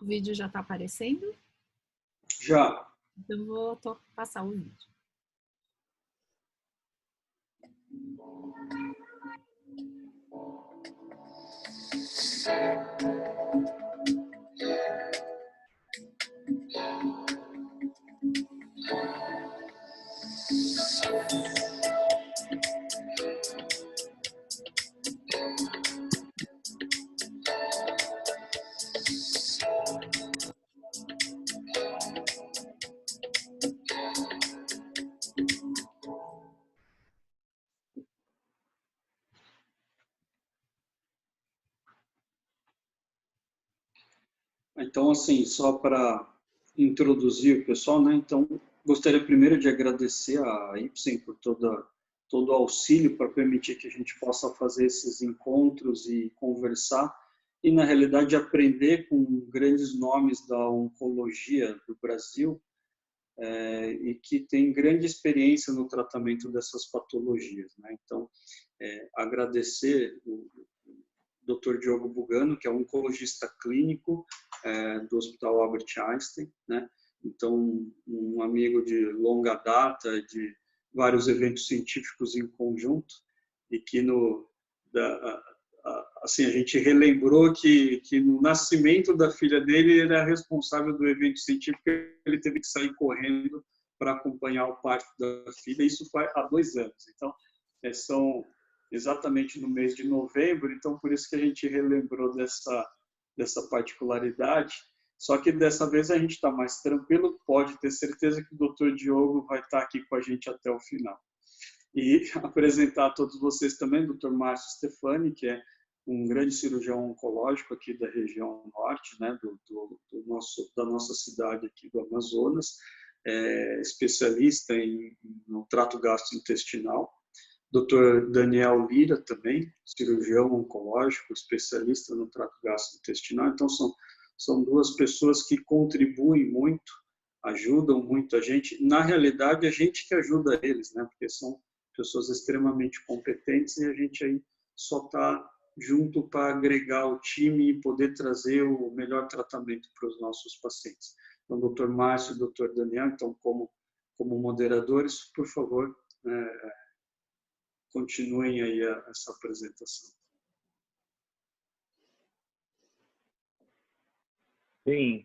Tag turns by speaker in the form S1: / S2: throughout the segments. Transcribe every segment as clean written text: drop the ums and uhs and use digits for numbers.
S1: O vídeo já está aparecendo?
S2: Já.
S1: Então, eu vou passar o vídeo.
S2: Então, assim, só para introduzir o pessoal, né? Então, gostaria primeiro de agradecer a Ipsen por todo o auxílio para permitir que a gente possa fazer esses encontros e conversar e, na realidade, aprender com grandes nomes da oncologia do Brasil e que tem grande experiência no tratamento dessas patologias, né? Então, agradecer o Dr. Diogo Bugano, que é um oncologista clínico do Hospital Albert Einstein, né? Então, um amigo de longa data, de vários eventos científicos em conjunto, e que assim, a gente relembrou que no nascimento da filha dele, ele era responsável do evento científico, ele teve que sair correndo para acompanhar o parto da filha, isso foi há 2 anos. Então, são exatamente no mês de novembro, então por isso que a gente relembrou dessa particularidade. Só que dessa vez a gente está mais tranquilo, pode ter certeza que o Dr. Diogo vai estar aqui com a gente até o final. E apresentar a todos vocês também o Dr. Márcio Stefani, que é um grande cirurgião oncológico aqui da região norte, né, da nossa cidade aqui do Amazonas, especialista no trato gastrointestinal. Dr. Daniel Lira também, cirurgião oncológico, especialista no trato gastrointestinal. Então, são 2 pessoas que contribuem muito, ajudam muito a gente. Na realidade, a gente que ajuda eles, né? Porque são pessoas extremamente competentes e a gente aí só está junto para agregar o time e poder trazer o melhor tratamento para os nossos pacientes. Então, Dr. Márcio e Dr. Daniel, então, como moderadores, por favor, continuem aí essa apresentação.
S3: Sim,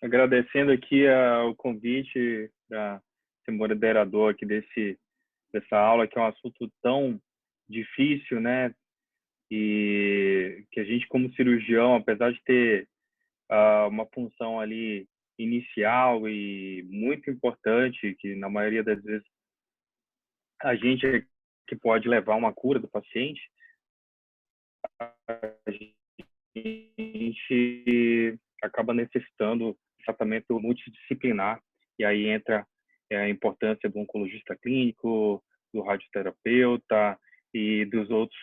S3: agradecendo aqui o convite para ser moderador aqui dessa aula, que é um assunto tão difícil, né? E que a gente, como cirurgião, apesar de ter uma função ali inicial e muito importante, que na maioria das vezes a gente é que pode levar uma cura do paciente, a gente acaba necessitando de tratamento multidisciplinar, e aí entra a importância do oncologista clínico, do radioterapeuta e dos outros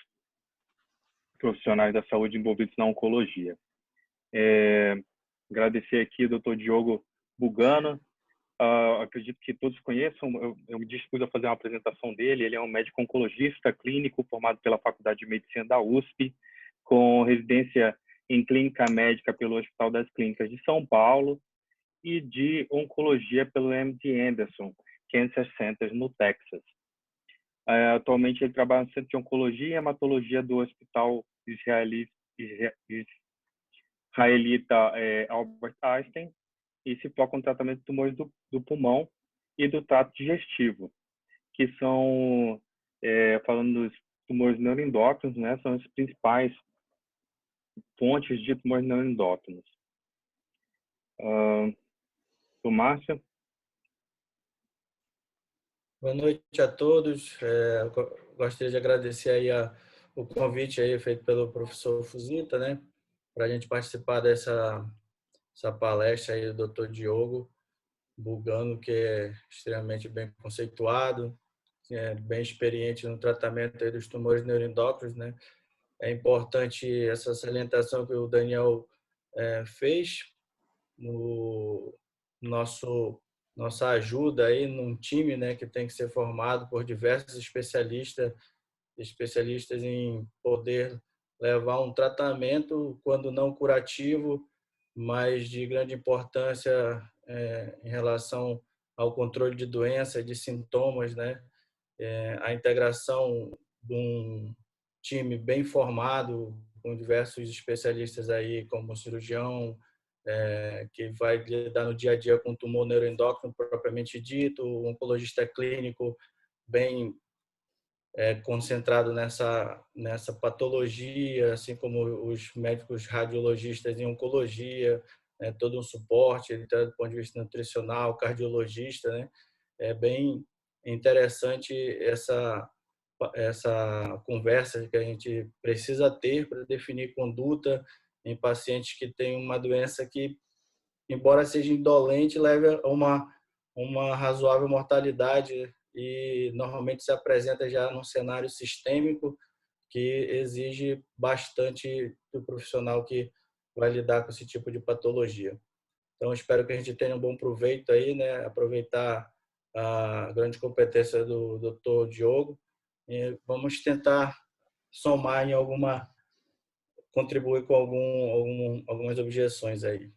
S3: profissionais da saúde envolvidos na oncologia. Agradecer aqui ao Dr. Diogo Bugano. Acredito que todos conheçam, eu me dispus a fazer uma apresentação dele. Ele é um médico oncologista clínico formado pela Faculdade de Medicina da USP, com residência em clínica médica pelo Hospital das Clínicas de São Paulo e de oncologia pelo MD Anderson Cancer Center, no Texas. Atualmente ele trabalha no Centro de Oncologia e Hematologia do Hospital Israelita Albert Einstein e se foca no tratamento de tumores do pulmão e do trato digestivo, que são, falando dos tumores neuroendócrinos, né, são as principais fontes de tumores neuroendócrinos. Do Márcio.
S4: Boa noite a todos. Gostaria de agradecer aí o convite aí feito pelo professor Fuzita, né, para a gente participar dessa palestra aí do Dr. Diogo Bugano, que é extremamente bem conceituado, bem experiente no tratamento aí dos tumores neuroendócrinos, né. É importante essa salientação que o Daniel fez no nossa ajuda aí num time, né, que tem que ser formado por diversos especialistas em poder levar um tratamento, quando não curativo, mas de grande importância em relação ao controle de doença, de sintomas, né? A integração de um time bem formado, com diversos especialistas aí, como o cirurgião, que vai lidar no dia a dia com o tumor neuroendócrino propriamente dito, o oncologista clínico bem concentrado nessa patologia, assim como os médicos radiologistas em oncologia, todo um suporte, do ponto de vista nutricional, cardiologista, né? É bem interessante essa conversa que a gente precisa ter para definir conduta em pacientes que têm uma doença que, embora seja indolente, leve a uma razoável mortalidade e normalmente se apresenta já num cenário sistêmico que exige bastante do profissional que vai lidar com esse tipo de patologia. Então, espero que a gente tenha um bom proveito aí, né? Aproveitar a grande competência do Dr. Diogo e vamos tentar somar contribuir com algumas objeções aí.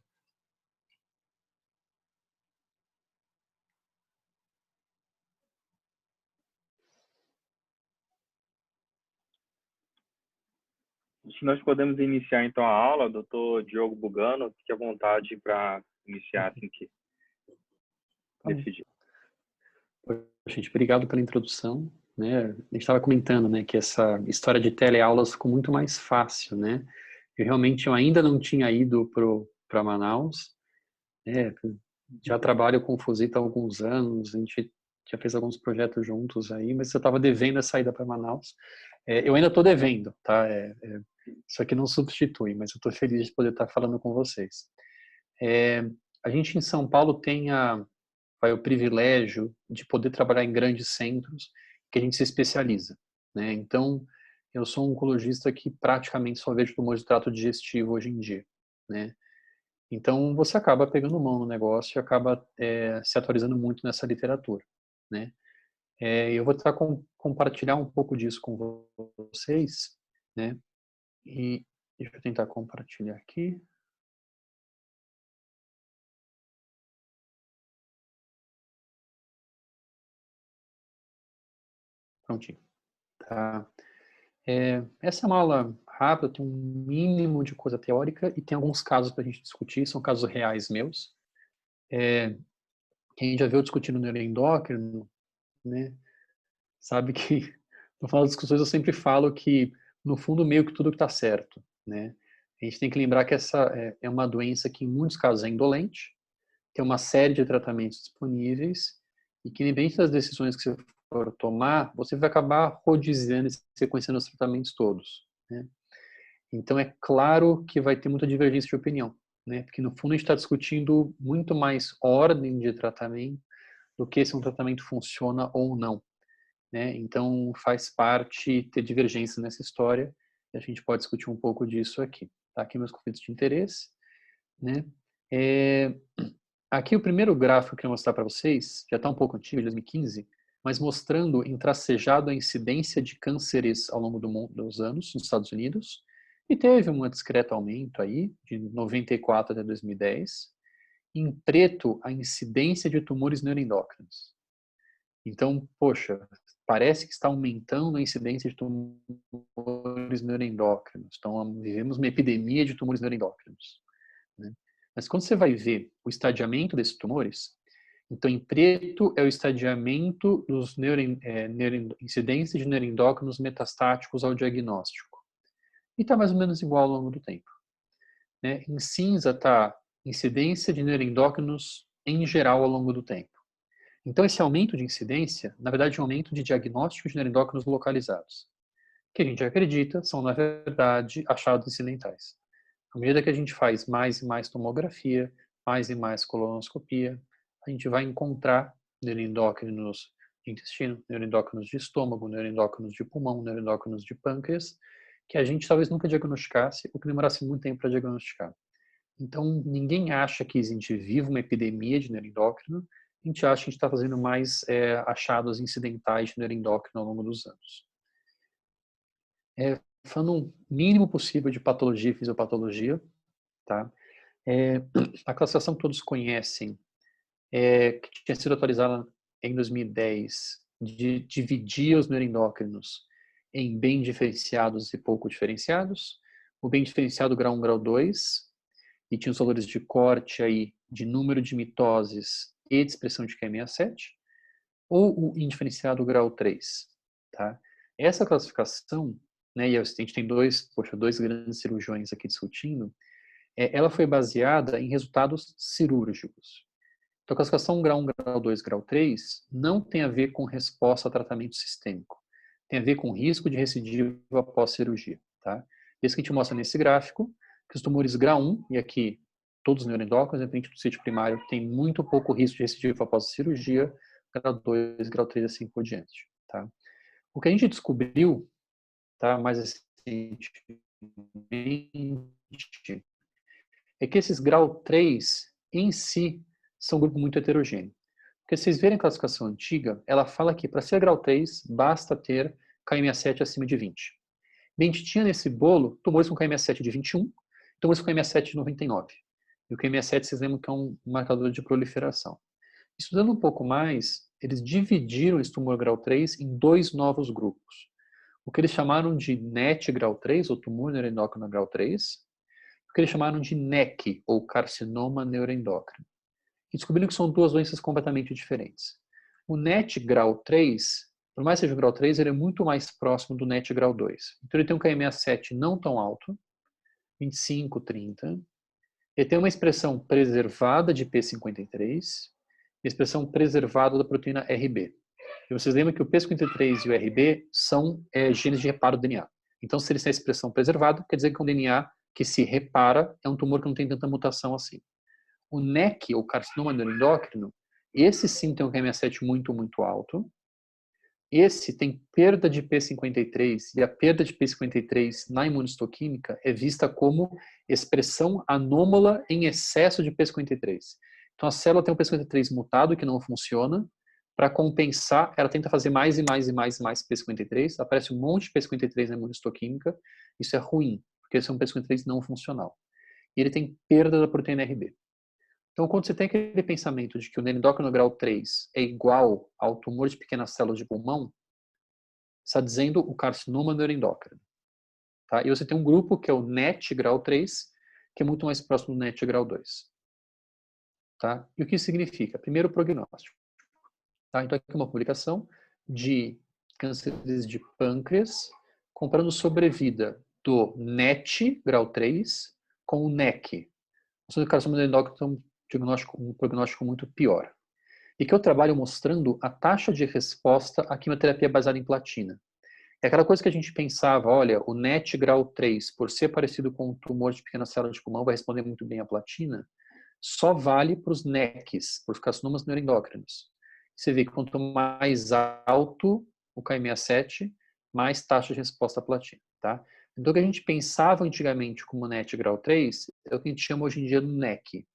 S3: Se nós podemos iniciar então a aula, doutor Diogo Bugano, fique à vontade para iniciar assim que decidir.
S5: Gente, obrigado pela introdução, né? A gente estava comentando, né, que essa história de teleaulas ficou muito mais fácil, né? Eu ainda não tinha ido para Manaus, né? Já trabalho com o Fusita há alguns anos, a gente já fez alguns projetos juntos aí, mas eu estava devendo a saída para Manaus. Eu ainda estou devendo, tá? Isso aqui não substitui, mas eu estou feliz de poder estar falando com vocês. A gente em São Paulo tem o privilégio de poder trabalhar em grandes centros que a gente se especializa, né? Então, eu sou um oncologista que praticamente só vejo tumor de trato digestivo hoje em dia, né? Então, você acaba pegando mão no negócio e acaba se atualizando muito nessa literatura, né? Eu vou tentar compartilhar um pouco disso com vocês, né? E deixa eu tentar compartilhar aqui. Prontinho. Tá. Essa é uma aula rápida, tem um mínimo de coisa teórica e tem alguns casos para a gente discutir, são casos reais meus. Quem já veio discutindo neuroendócrino, né, sabe que no final das discussões eu sempre falo que, no fundo, meio que tudo está certo, né? A gente tem que lembrar que essa é uma doença que, em muitos casos, é indolente, tem uma série de tratamentos disponíveis e que, independente das decisões que você for tomar, você vai acabar rodiziando e sequenciando os tratamentos todos, né? Então, é claro que vai ter muita divergência de opinião, né? Porque, no fundo, a gente está discutindo muito mais ordem de tratamento do que se um tratamento funciona ou não, né? Então, faz parte ter divergência nessa história e a gente pode discutir um pouco disso aqui. Tá aqui meus conflitos de interesse, né? Aqui o primeiro gráfico que eu queria mostrar para vocês, já está um pouco antigo, de 2015, mas mostrando em tracejado a incidência de cânceres ao longo dos anos nos Estados Unidos, e teve um discreto aumento aí, de 94 até 2010. Em preto, a incidência de tumores neuroendócrinos. Então, poxa, parece que está aumentando a incidência de tumores neuroendócrinos. Então, vivemos uma epidemia de tumores neuroendócrinos, né? Mas quando você vai ver o estadiamento desses tumores, então em preto é o estadiamento dos incidência de neuroendócrinos metastáticos ao diagnóstico. E está mais ou menos igual ao longo do tempo, né? Em cinza está incidência de neuroendócrinos em geral ao longo do tempo. Então esse aumento de incidência, na verdade, é um aumento de diagnósticos de neuroendócrinos localizados, que a gente acredita são, na verdade, achados incidentais. À medida que a gente faz mais e mais tomografia, mais e mais colonoscopia, a gente vai encontrar neuroendócrinos de intestino, neuroendócrinos de estômago, neuroendócrinos de pulmão, neuroendócrinos de pâncreas, que a gente talvez nunca diagnosticasse ou que demorasse muito tempo para diagnosticar. Então, ninguém acha que a gente vive uma epidemia de neuroendócrino, a gente acha que a gente está fazendo mais achados incidentais de neuroendócrino ao longo dos anos. Falando o mínimo possível de patologia e fisiopatologia, tá? A classificação que todos conhecem, que tinha sido atualizada em 2010, de dividir os neuroendócrinos em bem diferenciados e pouco diferenciados. O bem diferenciado grau 1, grau 2, e tinha os valores de corte aí de número de mitoses e de expressão de Ki67, ou o indiferenciado grau 3, tá? Essa classificação, né, e a gente tem dois grandes cirurgiões aqui discutindo, ela foi baseada em resultados cirúrgicos. Então, a classificação grau 1, grau 2, grau 3 não tem a ver com resposta a tratamento sistêmico. Tem a ver com risco de recidiva após cirurgia, tá? Isso que a gente mostra nesse gráfico, que os tumores grau 1, e aqui todos os neuroendócrinos, independente do sítio primário, tem muito pouco risco de recidiva após a cirurgia, grau 2, grau 3, assim por diante, tá? O que a gente descobriu, tá, mais recentemente, é que esses grau 3 em si são um grupo muito heterogêneo. Porque se vocês verem a classificação antiga, ela fala que para ser grau 3 basta ter Ki67 acima de 20. Bem, a gente tinha nesse bolo tumores com Ki67 de 21 e tumores com Ki67 de 99. E o Ki67, vocês lembram que é um marcador de proliferação. Estudando um pouco mais, eles dividiram esse tumor grau 3 em dois novos grupos. O que eles chamaram de NET grau 3, ou tumor neuroendócrino grau 3, o que eles chamaram de NEC, ou carcinoma neuroendócrino. E descobriram que são duas doenças completamente diferentes. O NET grau 3, por mais que seja o grau 3, ele é muito mais próximo do NET grau 2. Então ele tem um Ki67 não tão alto, 25, 30. Ele tem uma expressão preservada de P53, expressão preservada da proteína RB. E vocês lembram que o P53 e o RB são genes de reparo do DNA. Então, se eles têm a expressão preservada, quer dizer que é um DNA que se repara, é um tumor que não tem tanta mutação assim. O NEC, ou carcinoma neuroendócrino, esse sim tem um Ki67 muito, muito alto. Esse tem perda de P53, e a perda de P53 na imunistoquímica é vista como expressão anômala em excesso de P53. Então, a célula tem um P53 mutado que não funciona. Para compensar, ela tenta fazer mais e mais e mais e mais P53. Aparece um monte de P53 na imunistoquímica. Isso é ruim, porque esse é um P53 não funcional. E ele tem perda da proteína RB. Então, quando você tem aquele pensamento de que o neuroendócrino grau 3 é igual ao tumor de pequenas células de pulmão, está dizendo o carcinoma neuroendócrino. Tá? E você tem um grupo que é o NET grau 3, que é muito mais próximo do NET grau 2. Tá? E o que isso significa? Primeiro, o prognóstico. Tá? Então, aqui é uma publicação de cânceres de pâncreas, comparando sobrevida do NET grau 3 com o NEC. O carcinoma neuroendócrino tem um prognóstico muito pior. E que eu trabalho mostrando a taxa de resposta à quimioterapia baseada em platina. É aquela coisa que a gente pensava, olha, o NET grau 3, por ser parecido com um tumor de pequena célula de pulmão, vai responder muito bem à platina, só vale para os NECs, para os carcinomas neuroendócrinos. Você vê que quanto mais alto o Ki67, mais taxa de resposta à platina. Tá? Então, o que a gente pensava antigamente como NET grau 3 é o que a gente chama hoje em dia do NEC.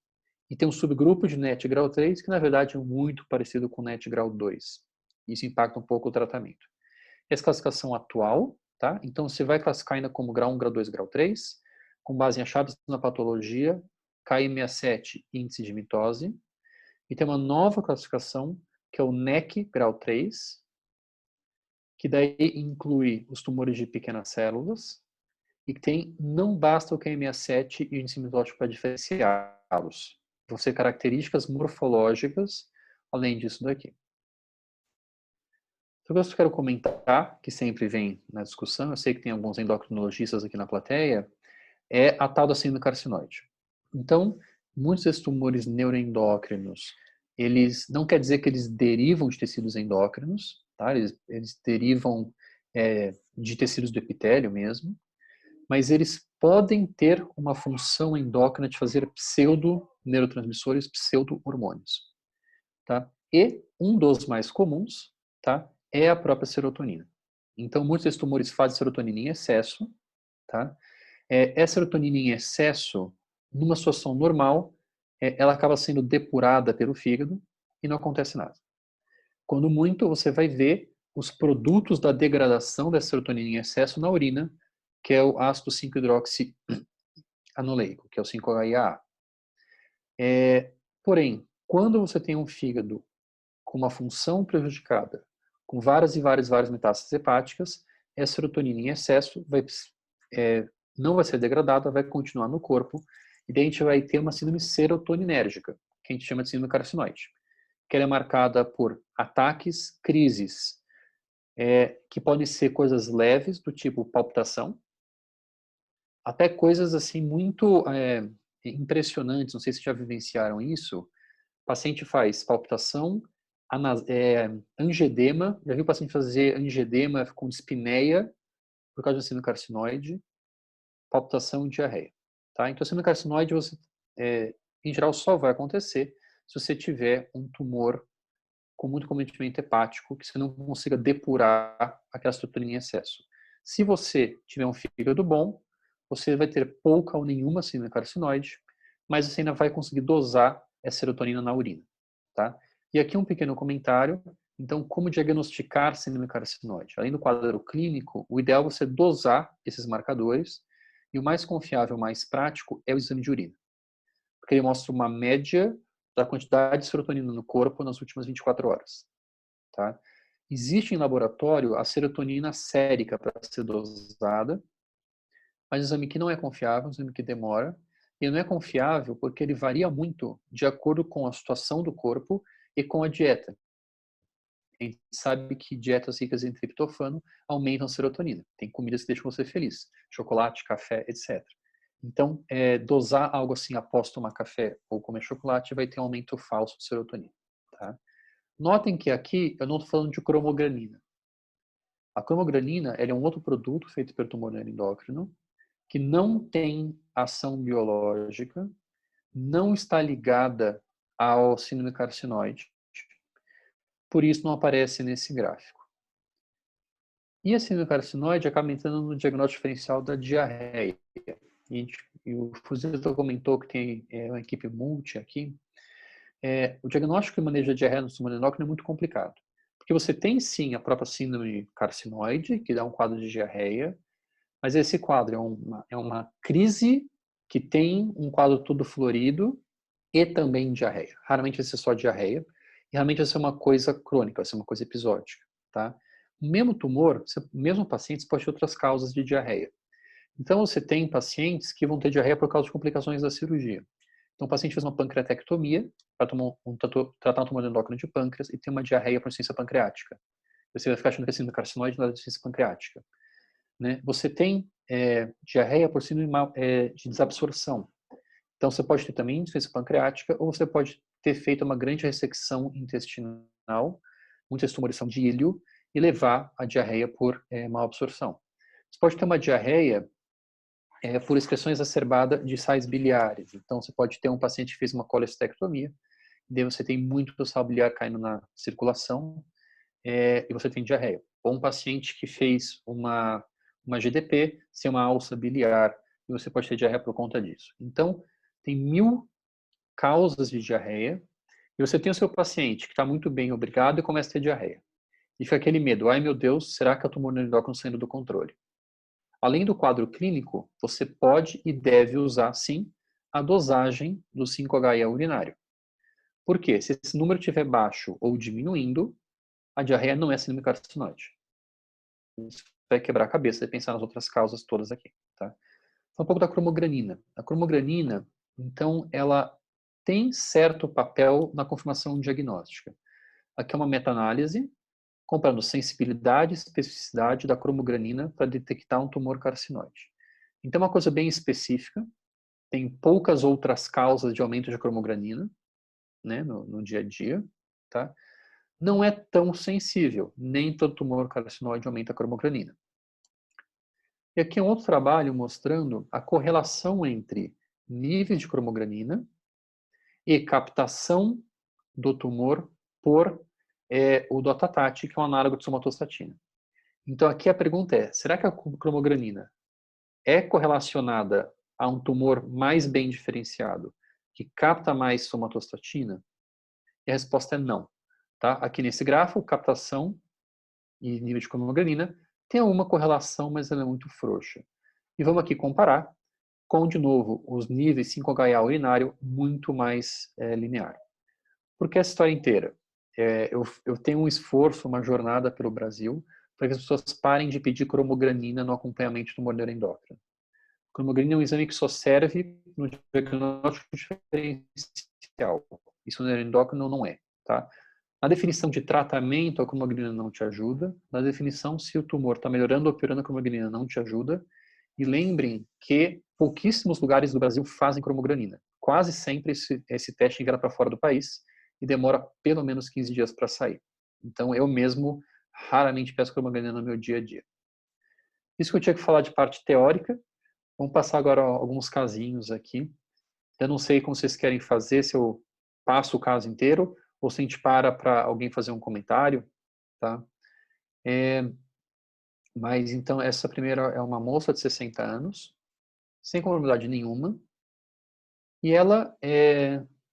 S5: E tem um subgrupo de NET grau 3 que, na verdade, é muito parecido com NET grau 2. Isso impacta um pouco o tratamento. Essa classificação atual, tá? Então, você vai classificar ainda como grau 1, grau 2, grau 3, com base em achados na patologia, Ki67, índice de mitose. E tem uma nova classificação, que é o NEC grau 3, que daí inclui os tumores de pequenas células, e que tem, não basta o Ki67 e o índice mitótico para diferenciá-los. Vão ser características morfológicas, além disso daqui. Então, eu quero comentar, que sempre vem na discussão, eu sei que tem alguns endocrinologistas aqui na plateia, é a tal da síndrome carcinoide. Então, muitos desses tumores neuroendócrinos, eles não quer dizer que eles derivam de tecidos endócrinos, tá? Eles derivam de tecidos do epitélio mesmo, mas eles podem ter uma função endócrina de fazer pseudo-neurotransmissores, pseudo-hormônios. Tá? E um dos mais comuns, tá, é a própria serotonina. Então, muitos desses tumores fazem serotonina em excesso. Tá? Essa serotonina em excesso, numa situação normal, ela acaba sendo depurada pelo fígado e não acontece nada. Quando muito, você vai ver os produtos da degradação dessa serotonina em excesso na urina, que é o ácido 5-hidroxianoleico, que é o 5-HIAA. Porém, quando você tem um fígado com uma função prejudicada, com várias e várias metástases hepáticas, a serotonina em excesso não vai ser degradada, vai continuar no corpo, e daí a gente vai ter uma síndrome serotoninérgica, que a gente chama de síndrome carcinoide, que ela é marcada por ataques, crises, que podem ser coisas leves, do tipo palpitação, até coisas assim muito impressionantes, não sei se já vivenciaram isso. O paciente faz palpitação, angedema, já viu o paciente fazer angedema com dispneia por causa do síndrome carcinoide, palpitação e diarreia. Tá? Então, síndrome carcinoide, em geral, só vai acontecer se você tiver um tumor com muito cometimento hepático, que você não consiga depurar aquela serotonina em excesso. Se você tiver um fígado bom, você vai ter pouca ou nenhuma síndrome carcinoide, mas você ainda vai conseguir dosar essa serotonina na urina. Tá? E aqui um pequeno comentário. Então, como diagnosticar síndrome carcinoide? Além do quadro clínico, o ideal é você dosar esses marcadores, e o mais confiável, mais prático, é o exame de urina. Porque ele mostra uma média da quantidade de serotonina no corpo nas últimas 24 horas. Tá? Existe em laboratório a serotonina sérica para ser dosada, mas um exame que não é confiável, um exame que demora, e não é confiável porque ele varia muito de acordo com a situação do corpo e com a dieta. A gente sabe que dietas ricas em triptofano aumentam a serotonina. Tem comidas que deixam você feliz, chocolate, café, etc. Então, dosar algo assim após tomar café ou comer chocolate vai ter um aumento falso de serotonina. Tá? Notem que aqui eu não estou falando de cromogranina. A cromogranina é um outro produto feito pelo tumor endócrino que não tem ação biológica, não está ligada ao síndrome carcinoide, por isso não aparece nesse gráfico. E a síndrome carcinoide acaba entrando no diagnóstico diferencial da diarreia. E o Fuzito comentou que tem uma equipe multi aqui. O diagnóstico e manejo da diarreia no tumor endócrino é muito complicado. Porque você tem sim a própria síndrome carcinoide, que dá um quadro de diarreia, mas esse quadro é uma crise que tem um quadro todo florido e também diarreia. Raramente vai ser só diarreia, e realmente vai ser uma coisa crônica, vai ser uma coisa episódica. Tá? O mesmo tumor, o mesmo paciente pode ter outras causas de diarreia. Então, você tem pacientes que vão ter diarreia por causa de complicações da cirurgia. Então, o paciente fez uma pancreatectomia para tratar um tumor endócrino de pâncreas e tem uma diarreia por insuficiência pancreática. Você vai ficar achando que é síndrome carcinoide na insuficiência pancreática. Né? Você tem diarreia por síndrome de desabsorção. Então, você pode ter também insuficiência pancreática ou você pode ter feito uma grande ressecção intestinal, muitas tumores são de íleo, e levar a diarreia por má absorção. Você pode ter uma diarreia por excreção exacerbada de sais biliares. Então, você pode ter um paciente que fez uma colestectomia, e daí você tem muito sal biliar caindo na circulação, e você tem diarreia. Ou um paciente que fez uma GDP sem uma alça biliar, e você pode ter diarreia por conta disso. Então, tem 1000 causas de diarreia, e você tem o seu paciente que está muito bem, obrigado, e começa a ter diarreia. E fica aquele medo, ai meu Deus, será que é o tumor endócrino saindo do controle? Além do quadro clínico, você pode e deve usar, sim, a dosagem do 5-HE urinário. Por quê? Se esse número estiver baixo ou diminuindo, a diarreia não é síndrome carcinoide. Isso vai quebrar a cabeça e pensar nas outras causas todas aqui. Tá? Um pouco da cromogranina. A cromogranina, então, ela tem certo papel na confirmação diagnóstica. Aqui é uma meta-análise comparando sensibilidade e especificidade da cromogranina para detectar um tumor carcinoide. Então, é uma coisa bem específica, tem poucas outras causas de aumento de cromogranina, né, no dia a dia, tá? Não é tão sensível, nem todo tumor carcinoide aumenta a cromogranina. E aqui é um outro trabalho mostrando a correlação entre níveis de cromogranina e captação do tumor por o dotatate, que é um análogo de somatostatina. Então, aqui a pergunta é, será que a cromogranina é correlacionada a um tumor mais bem diferenciado, que capta mais somatostatina? E a resposta é não. Tá? Aqui nesse gráfico, captação e nível de cromogranina tem uma correlação, mas ela é muito frouxa. E vamos aqui comparar com, de novo, os níveis 5HA urinário muito mais linear. Por que essa história inteira? Eu tenho um esforço, uma jornada pelo Brasil, para que as pessoas parem de pedir cromogranina no acompanhamento do tumor neuroendócrino. Cromogranina é um exame que só serve no diagnóstico diferencial. Isso no neuroendócrino não é, tá? Na definição de tratamento, a cromogranina não te ajuda. Na definição, se o tumor está melhorando ou piorando, a cromogranina não te ajuda. E lembrem que pouquíssimos lugares do Brasil fazem cromogranina. Quase sempre esse teste envia para fora do país e demora pelo menos 15 dias para sair. Então, eu mesmo raramente peço cromogranina no meu dia a dia. Isso que eu tinha que falar de parte teórica. Vamos passar agora alguns casinhos aqui. Eu não sei como vocês querem fazer, se eu passo o caso inteiro ou se a gente para alguém fazer um comentário, tá? Mas então essa primeira é uma moça de 60 anos, sem comorbidade nenhuma, e ela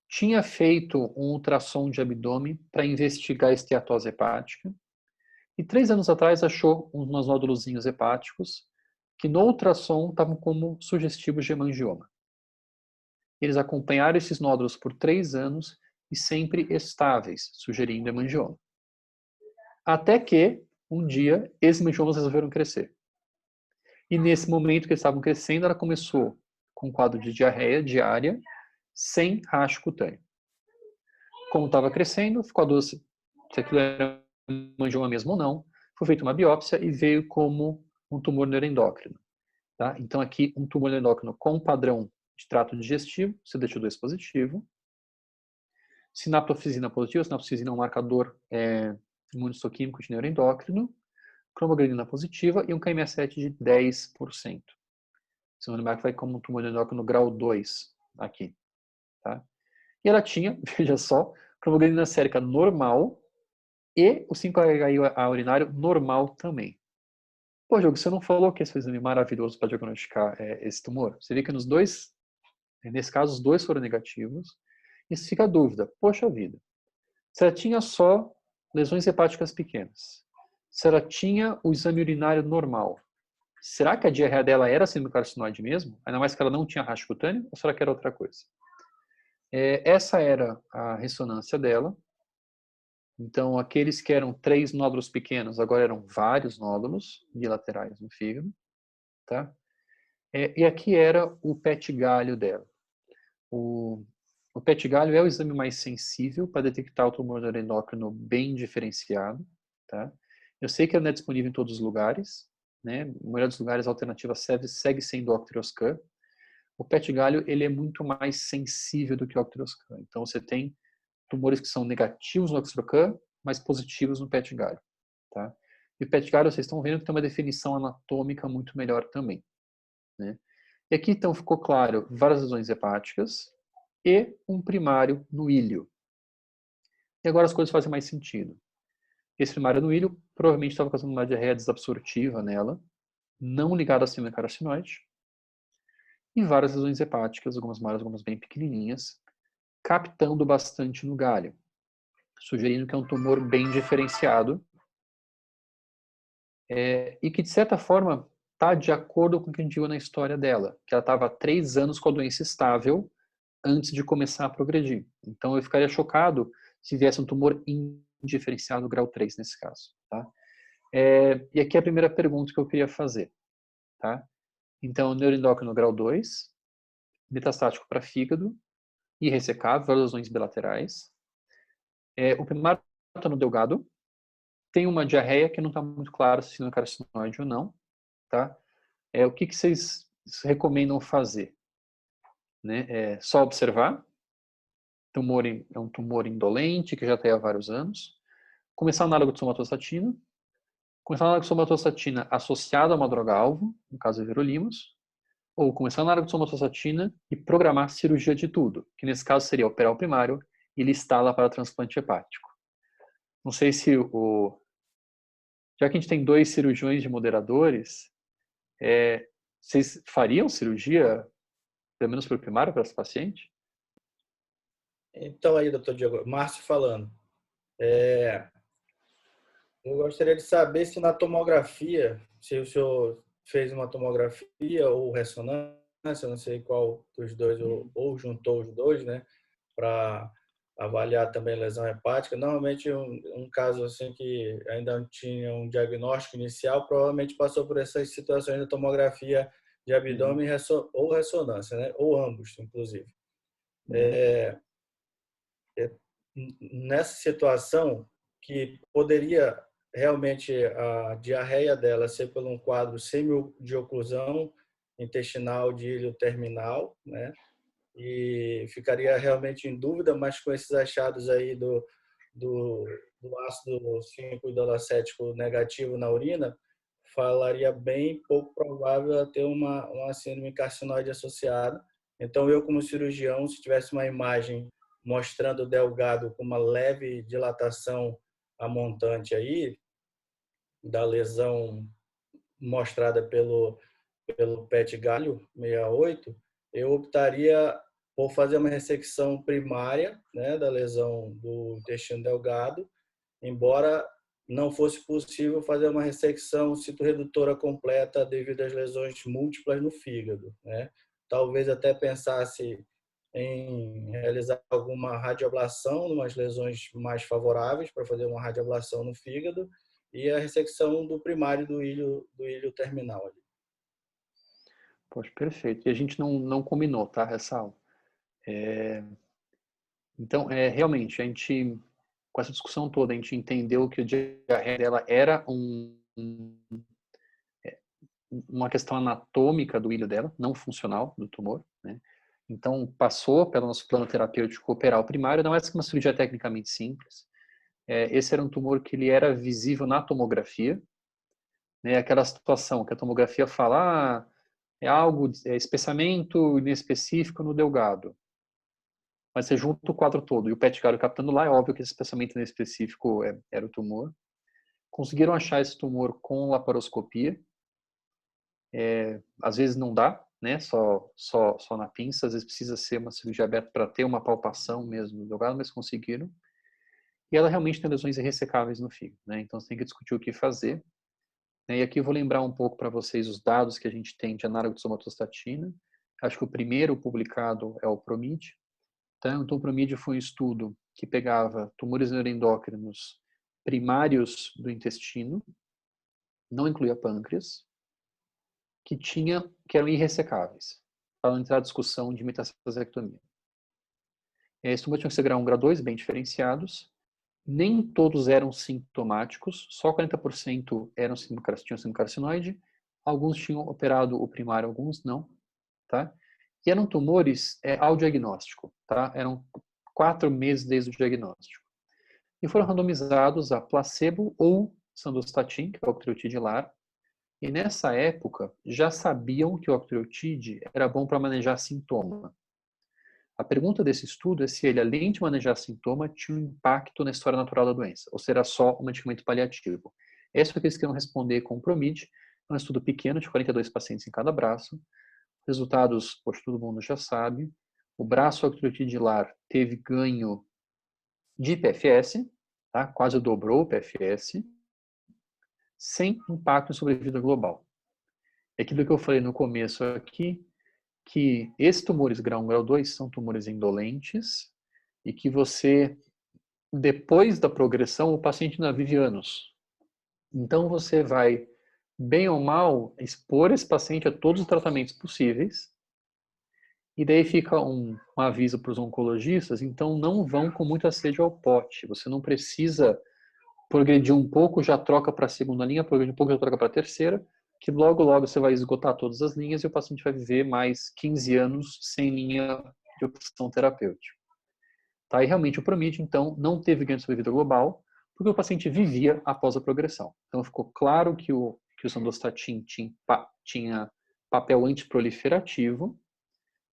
S5: tinha feito um ultrassom de abdômen para investigar a esteatose hepática, e 3 anos atrás achou uns nódulozinhos hepáticos que no ultrassom estavam como sugestivos de hemangioma. Eles acompanharam esses nódulos por 3 anos e sempre estáveis, sugerindo hemangioma. Até que, um dia, esses hemangiomas resolveram crescer. E nesse momento que eles estavam crescendo, ela começou com um quadro de diarreia diária, sem rastro cutâneo. Como estava crescendo, ficou a dúvida se aquilo era hemangioma mesmo ou não. Foi feita uma biópsia e veio como um tumor neuroendócrino. Tá? Então, aqui, um tumor neuroendócrino com padrão de trato digestivo, CD2 positivo, sinaptofisina positiva, sinaptofisina é um marcador imunistoquímico de neuroendócrino, cromogranina positiva e um KMS7 de 10%. Vocês vão lembrar que vai como um tumor neuroendócrino grau 2 aqui. Tá? E ela tinha, veja só, cromogranina sérica normal e o 5HA urinário normal também. Pô, Diogo, você não falou que esse foi um exame maravilhoso para diagnosticar esse tumor? Você vê que nos dois, nesse caso, os dois foram negativos. E fica a dúvida, poxa vida, se ela tinha só lesões hepáticas pequenas, se ela tinha o exame urinário normal, será que a diarreia dela era semicarcinoide mesmo? Ainda mais que ela não tinha rastro cutâneo, ou será que era outra coisa? Essa era a ressonância dela. Então, aqueles que eram 3 nódulos pequenos, agora eram vários nódulos bilaterais no fígado. Tá? E aqui era o PET galho dela. O PET galho é o exame mais sensível para detectar o tumor neuroendócrino bem diferenciado. Tá? Eu sei que ele não é disponível em todos os lugares. Né? Na maioria dos lugares, a alternativa segue sendo o Octreoscan. O PET galho ele é muito mais sensível do que o Octreoscan. Então, você tem tumores que são negativos no Octreoscan, mas positivos no PET galho. Tá? E o PET galho, vocês estão vendo que tem uma definição anatômica muito melhor também. Né? E aqui, então, ficou claro várias lesões hepáticas e um primário no ilho. E agora as coisas fazem mais sentido. Esse primário no ilho provavelmente estava causando uma diarreia desabsortiva nela, não ligada à semicarcinoide, e várias lesões hepáticas, algumas maiores, algumas bem pequenininhas, captando bastante no galho, sugerindo que é um tumor bem diferenciado e que, de certa forma, está de acordo com o que a gente viu na história dela, que ela estava há 3 anos com a doença estável antes de começar a progredir. Então, eu ficaria chocado se viesse um tumor indiferenciado grau 3 nesse caso. Tá? E aqui é a primeira pergunta que eu queria fazer. Tá? Então, neuroendócrino grau 2, metastático para fígado, irressecável, lesões bilaterais. O primário está no delgado, tem uma diarreia que não está muito clara se é carcinoide ou não. Tá? O que vocês recomendam fazer? Né? Só observar. É um tumor indolente que já tem há vários anos. Começar análogo de somatostatina. Começar análogo de somatostatina associado a uma droga-alvo, no caso everolimus. Ou começar análogo de somatostatina e programar cirurgia de tudo, que nesse caso seria operar o primário e listá-la para transplante hepático. Não sei se já que a gente tem 2 cirurgiões de moderadores, vocês fariam cirurgia, pelo menos para o primário, para esse paciente?
S4: Então aí, doutor Diego, Márcio falando. Eu gostaria de saber se na tomografia, se o senhor fez uma tomografia ou ressonância, eu não sei qual dos dois, ou juntou os dois, né, para avaliar também lesão hepática. Normalmente, um caso assim que ainda não tinha um diagnóstico inicial, provavelmente passou por essas situações da tomografia de abdômen ou ressonância, né, ou ambos, inclusive. Nessa situação, que poderia realmente a diarreia dela ser por um quadro de oclusão intestinal de ilho terminal, né? E ficaria realmente em dúvida, mas com esses achados aí do ácido 5-idolacético negativo na urina, falaria bem pouco provável ela ter uma síndrome carcinoide associada. Então, eu como cirurgião, se tivesse uma imagem mostrando o delgado com uma leve dilatação a montante aí, da lesão mostrada pelo PET galho 68, eu optaria por fazer uma ressecção primária, né, da lesão do intestino delgado, embora não fosse possível fazer uma ressecção citorredutora completa devido às lesões múltiplas no fígado, né? Talvez até pensasse em realizar alguma radioablação, umas lesões mais favoráveis para fazer uma radioablação no fígado e a ressecção do primário do ilho terminal ali.
S5: Poxa, perfeito. E a gente não combinou, tá, Ressal? Então, realmente, a gente, com essa discussão toda, a gente entendeu que a diarreia dela era uma questão anatômica do ilho dela, não funcional do tumor, né? Então, passou pelo nosso plano terapêutico operar o primário, não é uma cirurgia tecnicamente simples. Esse era um tumor que ele era visível na tomografia, né? Aquela situação que a tomografia fala, é algo, espessamento inespecífico no delgado. Mas você junta o quadro todo e o PET galho captando lá, é óbvio que esse espessamento inespecífico era o tumor. Conseguiram achar esse tumor com laparoscopia. Às vezes não dá, né? Só na pinça, às vezes precisa ser uma cirurgia aberta para ter uma palpação mesmo do delgado, mas conseguiram. E ela realmente tem lesões irressecáveis no fígado, né? Então você tem que discutir o que fazer. E aqui eu vou lembrar um pouco para vocês os dados que a gente tem de análogo de somatostatina. Acho que o primeiro publicado é o PROMID. Então, o PROMID foi um estudo que pegava tumores neuroendócrinos primários do intestino, não incluía pâncreas, que eram irressecáveis, para não entrar na discussão de metastasectomia. Esses tumores tinham que ser grau 1, grau 2, bem diferenciados. Nem todos eram sintomáticos, só 40% tinham síndrome carcinoide. Alguns tinham operado o primário, alguns não. Tá? E eram tumores ao diagnóstico. Tá? Eram 4 meses desde o diagnóstico. E foram randomizados a placebo ou sandostatin, que é o octreotide LAR. E nessa época, já sabiam que o octreotide era bom para manejar sintoma. A pergunta desse estudo é se ele, além de manejar sintoma, tinha um impacto na história natural da doença, ou se era só um medicamento paliativo. Esse foi o que eles queriam responder com o PROMID, um estudo pequeno de 42 pacientes em cada braço. Resultados, poxa, todo mundo já sabe. O braço octreotidilar teve ganho de PFS, tá? Quase dobrou o PFS, sem impacto em sobrevida global. É aquilo que eu falei no começo aqui, que esses tumores grau 1, grau 2 são tumores indolentes e que você, depois da progressão, o paciente ainda vive anos. Então você vai, bem ou mal, expor esse paciente a todos os tratamentos possíveis e daí fica um aviso para os oncologistas, então não vão com muita sede ao pote. Você não precisa progredir um pouco, já troca para a segunda linha, progredir um pouco, já troca para a terceira, que logo você vai esgotar todas as linhas e o paciente vai viver mais 15 anos sem linha de opção terapêutica. Tá? E realmente o PROMID, então, não teve ganho de sobrevida global, porque o paciente vivia após a progressão. Então ficou claro que o sandostatin tinha papel antiproliferativo,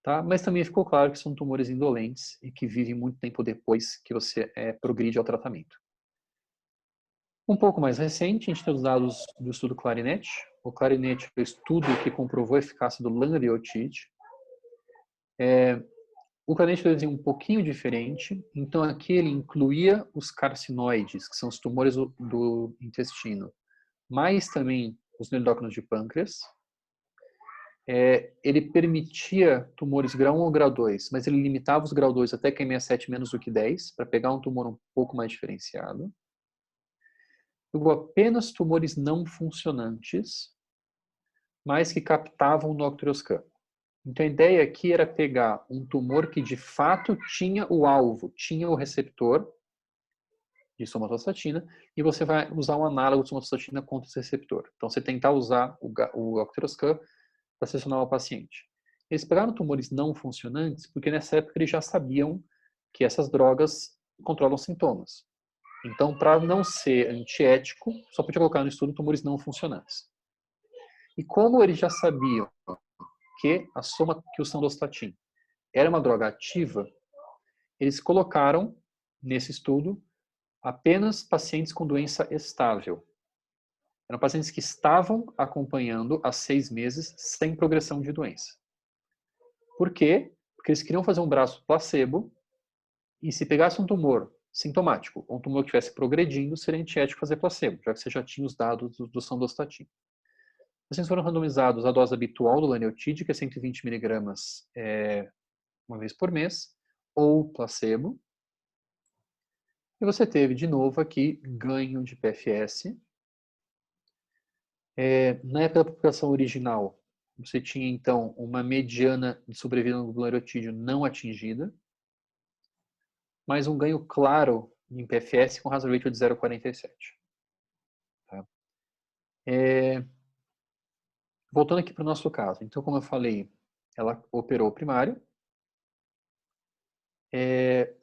S5: tá? Mas também ficou claro que são tumores indolentes e que vivem muito tempo depois que você progride ao tratamento. Um pouco mais recente, a gente tem os dados do estudo Clarinet. O Clarinet é o estudo que comprovou a eficácia do lanreotide. O Clarinet fez um pouquinho diferente. Então, aqui ele incluía os carcinoides, que são os tumores do intestino, mas também os neuroendócrinos de pâncreas. ele permitia tumores grau 1 ou grau 2, mas ele limitava os grau 2 até QM7 menos do que 10, para pegar um tumor um pouco mais diferenciado. Pegou apenas tumores não funcionantes, mas que captavam no octreoscan. Então a ideia aqui era pegar um tumor que de fato tinha o alvo, tinha o receptor de somatostatina, e você vai usar um análogo de somatostatina contra esse receptor. Então você tentar usar o octreoscan para selecionar o paciente. Eles pegaram tumores não funcionantes porque nessa época eles já sabiam que essas drogas controlam sintomas. Então, para não ser antiético, só podia colocar no estudo tumores não funcionantes. E como eles já sabiam que que o sandostatin era uma droga ativa, eles colocaram nesse estudo apenas pacientes com doença estável. Eram pacientes que estavam acompanhando há 6 meses sem progressão de doença. Por quê? Porque eles queriam fazer um braço placebo e se pegasse um tumor sintomático, ou um tumor que estivesse progredindo, seria antiético fazer placebo, já que você já tinha os dados do sandostatin. Os pacientes foram randomizados à dose habitual do Laneotide, que é 120 mg uma vez por mês, ou placebo. E você teve, de novo, aqui, ganho de PFS. Na época da população original, você tinha, então, uma mediana de sobrevida no Laneotídeo não atingida, mas um ganho claro em PFS com hazard ratio de 0,47. Tá? Voltando aqui para o nosso caso. Então, como eu falei, ela operou o primário,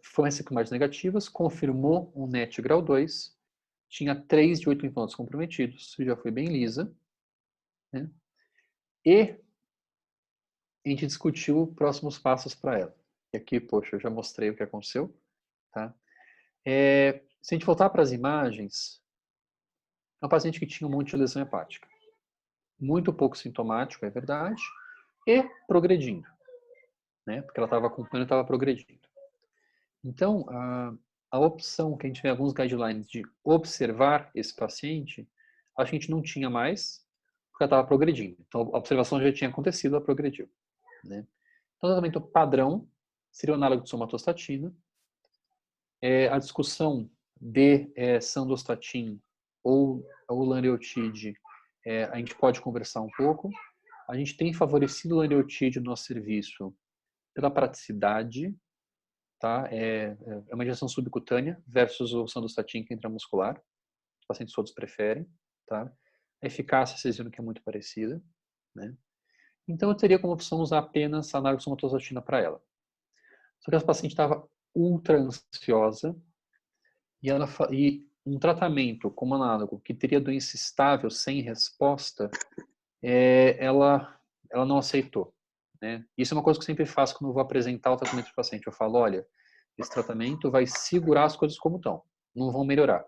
S5: foram imagens negativas, confirmou um NET grau 2, tinha 3 de 8 implantes comprometidos, já foi bem lisa. Né? E a gente discutiu próximos passos para ela. E aqui, poxa, eu já mostrei o que aconteceu. Tá? Se a gente voltar para as imagens, é um paciente que tinha um monte de lesão hepática. Muito pouco sintomático, é verdade, e progredindo. Né? Porque ela estava acompanhando e estava progredindo. Então, a opção que a gente tem alguns guidelines de observar esse paciente, a gente não tinha mais, porque ela estava progredindo. Então, a observação já tinha acontecido, ela progrediu. Né? Então, o tratamento padrão seria o análogo de somatostatina. A discussão de sandostatin ou laneotide, a gente pode conversar um pouco. A gente tem favorecido o laneotide no nosso serviço pela praticidade, tá? É uma injeção subcutânea versus o sandostatin que é intramuscular. Os pacientes todos preferem. Tá? A eficácia, vocês viram que é muito parecida. Né? Então, eu teria como opção usar apenas a análogo de somatostatina para ela. Só que essa paciente estava ultra ansiosa e um tratamento como análogo que teria doença estável sem resposta, ela não aceitou. Né? Isso é uma coisa que eu sempre faço quando eu vou apresentar o tratamento para o paciente. Eu falo, olha, esse tratamento vai segurar as coisas como estão, não vão melhorar.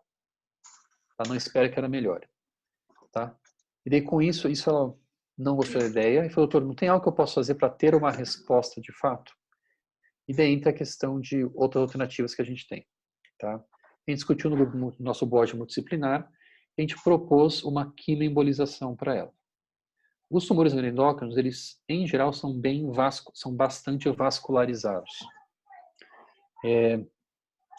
S5: Tá? Não espere que ela melhore. Tá? E daí com isso ela não gostou da ideia e falou, doutor, não tem algo que eu possa fazer para ter uma resposta de fato? E daí entra a questão de outras alternativas que a gente tem. Tá? A gente discutiu no nosso board multidisciplinar, a gente propôs uma quimioembolização para ela. Os tumores neuroendócrinos, eles, em geral, são bastante vascularizados.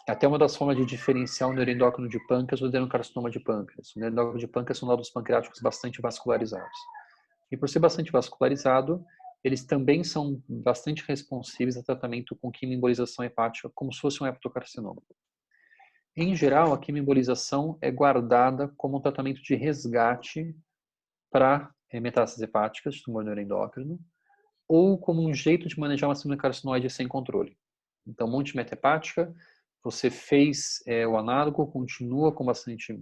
S5: Até uma das formas de diferenciar o neuroendócrino de pâncreas do adenocarcinoma de pâncreas. O neuroendócrino de pâncreas são nódulos pancreáticos bastante vascularizados. E por ser bastante vascularizado, eles também são bastante responsíveis a tratamento com quimioembolização hepática, como se fosse um hepatocarcinoma. Em geral, a quimioembolização é guardada como um tratamento de resgate para metástases hepáticas de tumor neuroendócrino ou como um jeito de manejar uma síndrome carcinoide sem controle. Então, monte meta hepática, você fez o análogo, continua com bastante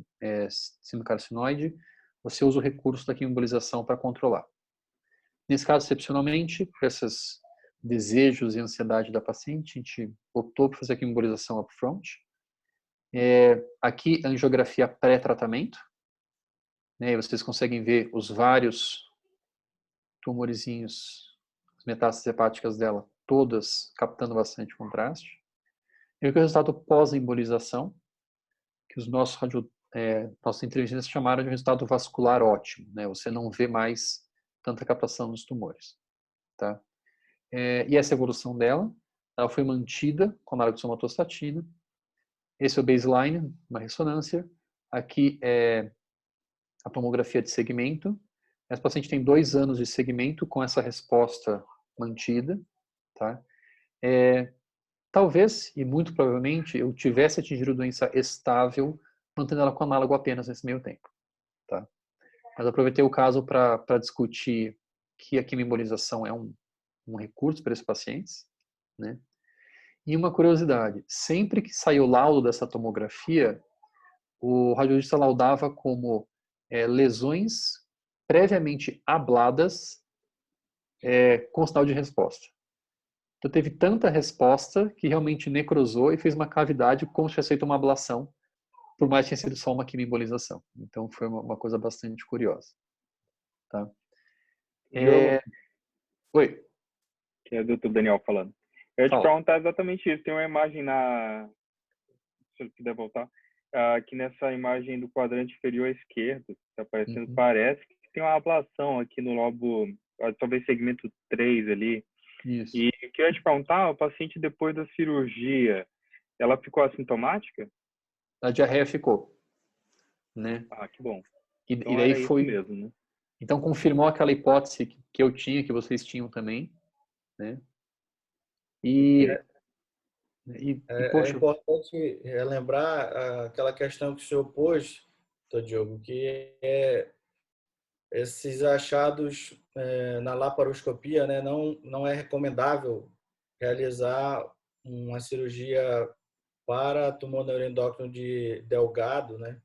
S5: síndrome carcinoide, você usa o recurso da quimioembolização para controlar. Nesse caso, excepcionalmente, por esses desejos e ansiedade da paciente, a gente optou por fazer a quimioembolização upfront. Aqui, a angiografia pré-tratamento. Né, e vocês conseguem ver os vários tumorezinhos, as metástases hepáticas dela, todas captando bastante contraste. E o resultado pós-embolização, que os nossos intervencionistas chamaram de resultado vascular ótimo. Né? Você não vê mais tanta captação nos tumores. Tá? E essa evolução dela, ela foi mantida com análogo de somatostatina. Esse é o baseline, uma ressonância. Aqui é a tomografia de segmento. Essa paciente tem 2 anos de segmento com essa resposta mantida. Tá? Talvez, e muito provavelmente, eu tivesse atingido doença estável, mantendo ela com análogo apenas nesse meio tempo. Tá? Mas aproveitei o caso para discutir que a quimioembolização é um recurso para esses pacientes. Né? E uma curiosidade, sempre que saiu o laudo dessa tomografia, o radiologista laudava como lesões previamente abladas com sinal de resposta. Então teve tanta resposta que realmente necrosou e fez uma cavidade como se tivesse feito uma ablação, por mais que tenha sido só uma quimioembolização. Então foi uma coisa bastante curiosa. Tá? Oi.
S3: Que é o Dr. Daniel falando. Eu ia te
S5: Fala.
S3: perguntar exatamente isso. Tem uma imagem se eu puder voltar, aqui nessa imagem do quadrante inferior esquerdo, que está aparecendo, parece que tem uma ablação aqui no lobo, talvez segmento 3 ali.
S5: Isso.
S3: E eu queria te perguntar, o paciente depois da cirurgia, ela ficou assintomática?
S5: A diarreia ficou. Né?
S3: Ah, que bom.
S5: E
S3: Então
S5: daí
S3: era
S5: foi
S3: isso mesmo, né?
S5: Então confirmou aquela hipótese que eu tinha, que vocês tinham também, né?
S4: É
S5: poxa,
S4: importante relembrar aquela questão que o senhor pôs, doutor Diogo, que esses achados na laparoscopia, né, não é recomendável realizar uma cirurgia para tumor neuroendócrino de delgado, né,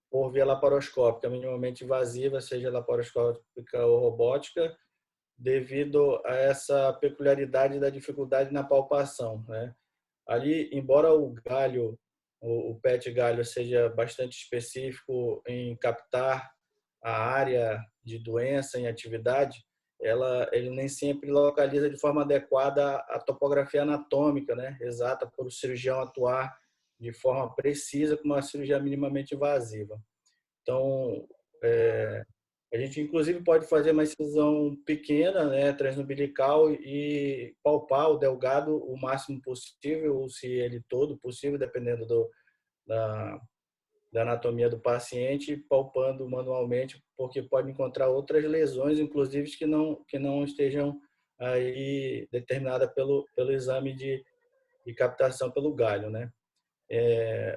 S4: por via laparoscópica, minimamente invasiva, seja laparoscópica ou robótica, devido a essa peculiaridade da dificuldade na palpação, né? Ali, embora o PET galho seja bastante específico em captar a área de doença em atividade, ele nem sempre localiza de forma adequada a topografia anatômica, né, exata para o cirurgião atuar de forma precisa com uma cirurgia minimamente invasiva. Então, a gente inclusive pode fazer uma incisão pequena, né, transumbilical, e palpar o delgado o máximo possível, ou se ele todo possível, dependendo da anatomia do paciente, palpando manualmente, porque pode encontrar outras lesões, inclusive que não estejam aí determinadas pelo exame de captação pelo galho, né?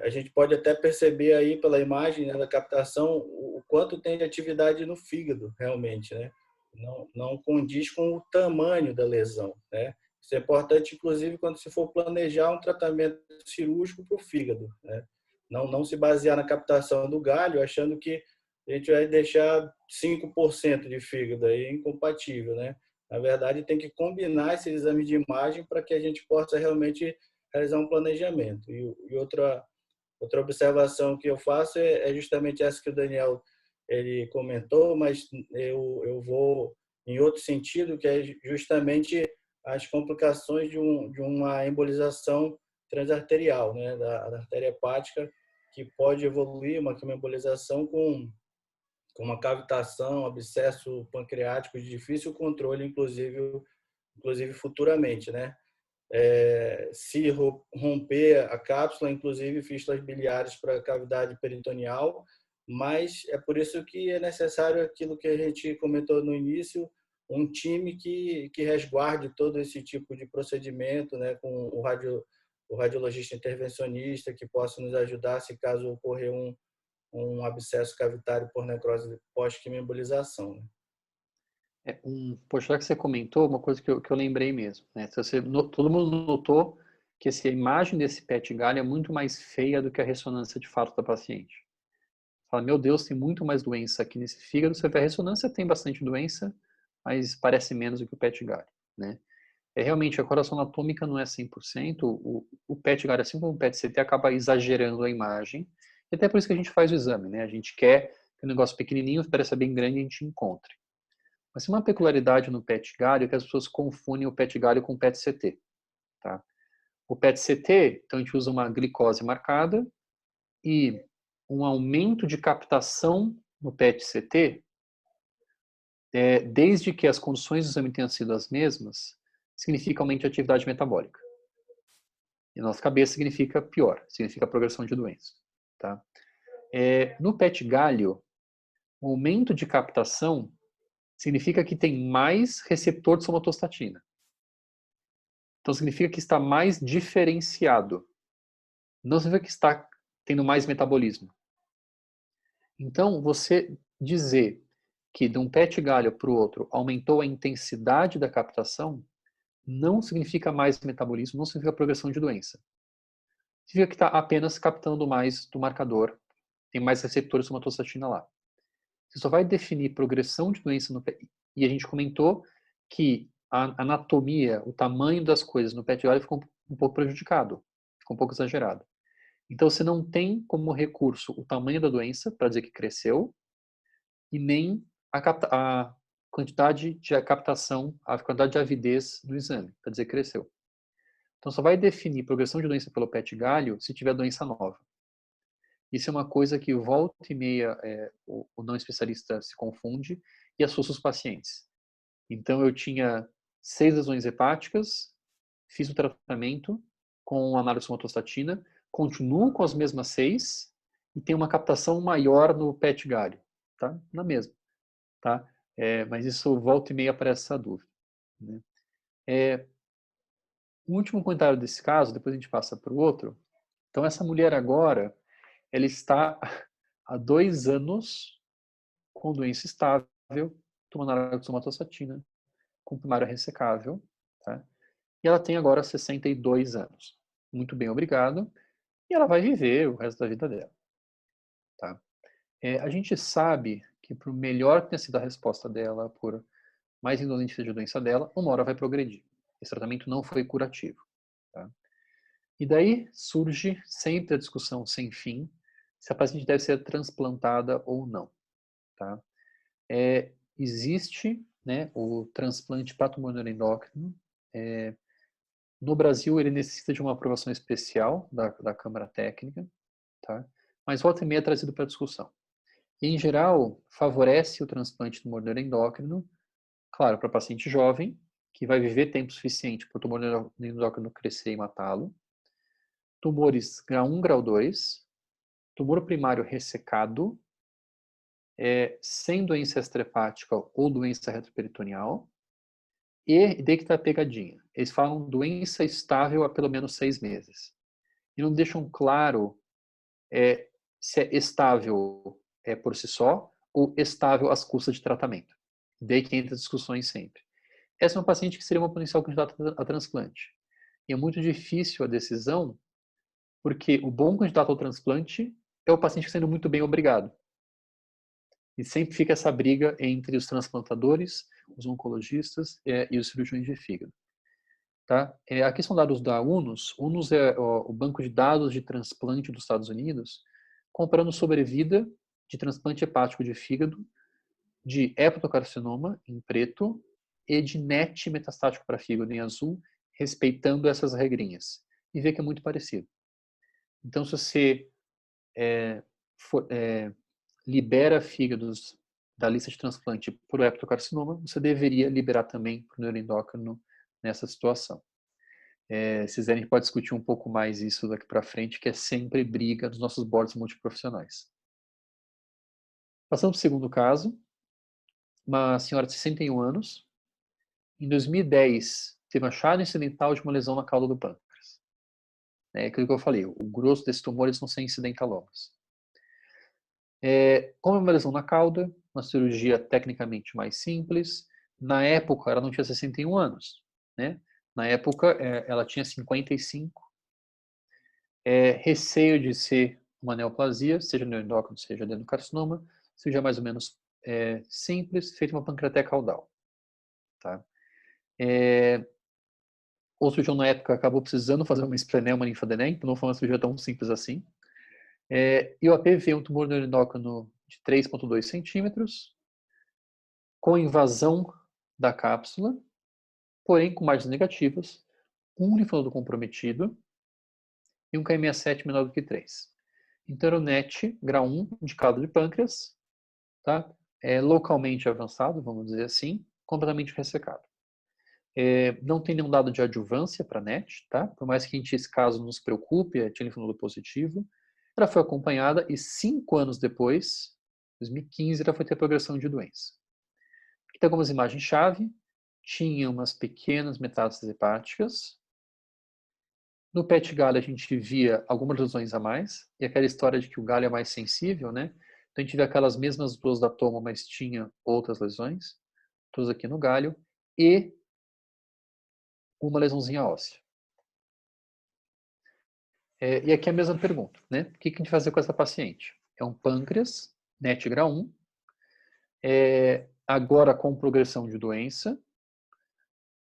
S4: A gente pode até perceber aí pela imagem, né, da captação o quanto tem de atividade no fígado realmente, né? Não condiz com o tamanho da lesão, né? Isso é importante, inclusive, quando se for planejar um tratamento cirúrgico para o fígado, né? Não se basear na captação do galho, achando que a gente vai deixar 5% de fígado aí incompatível, né? Na verdade, tem que combinar esses exames de imagem para que a gente possa realmente realizar um planejamento. E outra observação que eu faço é justamente essa que o Daniel ele comentou, mas eu vou em outro sentido, que é justamente as complicações de uma embolização transarterial, né, da artéria hepática, que pode evoluir uma quimioembolização com uma cavitação, abscesso pancreático de difícil controle, inclusive futuramente, né? Se romper a cápsula, inclusive fístulas biliares para a cavidade peritoneal, mas é por isso que é necessário aquilo que a gente comentou no início, um time que resguarde todo esse tipo de procedimento, né, com o radiologista intervencionista que possa nos ajudar se caso ocorrer um abscesso cavitário por necrose pós-quimioembolização, né?
S5: Poxa, já que você comentou, uma coisa que eu lembrei mesmo, né? Todo mundo notou que essa imagem desse PET galho é muito mais feia do que a ressonância de fato da paciente. Fala, meu Deus, tem muito mais doença aqui nesse fígado. Você vê a ressonância, tem bastante doença, mas parece menos do que o PET galho, né? Realmente, a correlação anatômica não é 100%. O PET galho, assim como o PET CT, acaba exagerando a imagem. E até por isso que a gente faz o exame, né? A gente quer que o negócio pequenininho pareça bem grande e a gente encontre. Mas tem uma peculiaridade no PET galho é que as pessoas confundem o PET galho com o PET CT. Tá? O PET CT, então a gente usa uma glicose marcada e um aumento de captação no PET CT desde que as condições do exame tenham sido as mesmas, significa aumento de atividade metabólica. E na nossa cabeça significa pior, significa progressão de doença. Tá? No PET galho, o aumento de captação significa que tem mais receptor de somatostatina. Então significa que está mais diferenciado. Não significa que está tendo mais metabolismo. Então, você dizer que de um PET galho para o outro aumentou a intensidade da captação, não significa mais metabolismo, não significa progressão de doença. Significa que está apenas captando mais do marcador, tem mais receptores de somatostatina lá. Você só vai definir progressão de doença no PET. E a gente comentou que a anatomia, o tamanho das coisas no PET galho ficou um pouco prejudicado, ficou um pouco exagerado. Então, você não tem como recurso o tamanho da doença para dizer que cresceu e nem a quantidade de captação, a quantidade de avidez do exame para dizer que cresceu. Então, só vai definir progressão de doença pelo PET galho se tiver doença nova. Isso é uma coisa que volta e meia o não especialista se confunde e assusta os pacientes. Então, eu tinha 6 lesões hepáticas, fiz o tratamento com análise de somatostatina, continuo com as mesmas 6 e tenho uma captação maior no PET galho, tá? Na mesma, tá? Mas isso volta e meia aparece essa dúvida. Né? O último comentário desse caso, depois a gente passa para o outro. Então, essa mulher agora, ela está há 2 anos com doença estável, tomando análise de somatostatina, com primário ressecável, tá? E ela tem agora 62 anos. Muito bem, obrigado. E ela vai viver o resto da vida dela. Tá? A gente sabe que, por melhor que tenha sido a resposta dela, por mais indolente seja a doença dela, uma hora vai progredir. Esse tratamento não foi curativo. Tá? E daí surge sempre a discussão sem fim se a paciente deve ser transplantada ou não. Tá? Existe, né, o transplante para tumor neuroendócrino. No Brasil, ele necessita de uma aprovação especial da Câmara Técnica, tá? Mas volta e meia é trazido para discussão. E, em geral, favorece o transplante do tumor neuroendócrino, claro, para paciente jovem, que vai viver tempo suficiente para o tumor neuroendócrino crescer e matá-lo. Tumores grau 1, grau 2, tumor primário ressecado, sem doença extrahepática ou doença retroperitoneal. E daí que está a pegadinha. Eles falam doença estável há pelo menos 6 meses. E não deixam claro se é estável por si só ou estável às custas de tratamento. Daí que entra as discussões sempre. Essa é uma paciente que seria uma potencial candidata a transplante. E é muito difícil a decisão, porque o bom candidato ao transplante é o paciente sendo muito bem obrigado. E sempre fica essa briga entre os transplantadores, os oncologistas e os cirurgiões de fígado. Tá? Aqui são dados da UNOS. UNOS é o banco de dados de transplante dos Estados Unidos, comparando sobrevida de transplante hepático de fígado, de hepatocarcinoma, em preto, e de NET metastático para fígado, em azul, respeitando essas regrinhas. E vê que é muito parecido. Então, se você libera fígados da lista de transplante para o hepatocarcinoma, você deveria liberar também para o neuroendócrino nessa situação. Se quiserem, a gente pode discutir um pouco mais isso daqui para frente, que é sempre briga dos nossos boards multiprofissionais. Passando para o segundo caso, uma senhora de 61 anos, em 2010, teve um achado incidental de uma lesão na cauda do pâncreas. É aquilo que eu falei, o grosso desses tumores não são incidentalomas. Como é uma lesão na cauda, uma cirurgia tecnicamente mais simples. Na época, ela não tinha 61 anos. Né? Na época, ela tinha 55. Receio de ser uma neoplasia, seja neuroendócrino, seja adenocarcinoma, seja mais ou menos simples, feita uma pancreateca caudal. Tá? O cirurgião na época acabou precisando fazer uma esplenema linfadenema, então não foi uma cirurgia tão simples assim. E o APV é um tumor neuroendócrino de 3,2 centímetros, com invasão da cápsula, porém com margens negativas, um linfonodo comprometido e um KM67 menor do que 3. Então era o NET, grau 1, indicado de pâncreas, tá? localmente avançado, vamos dizer assim, completamente ressecado. Não tem nenhum dado de adjuvância para NET, tá? Por mais que esse caso nos preocupe, tinha linfonodo positivo. Ela foi acompanhada e 5 anos depois, 2015, ela foi ter progressão de doença. Aqui tem algumas imagens-chave. Tinha umas pequenas metástases hepáticas. No PET galho a gente via algumas lesões a mais, e aquela história de que o galho é mais sensível, né? Então a gente vê aquelas mesmas duas da toma, mas tinha outras lesões, todas aqui no galho, e uma lesãozinha óssea. E aqui é a mesma pergunta, né? O que a gente vai fazer com essa paciente? É um pâncreas, NET grau 1, agora com progressão de doença,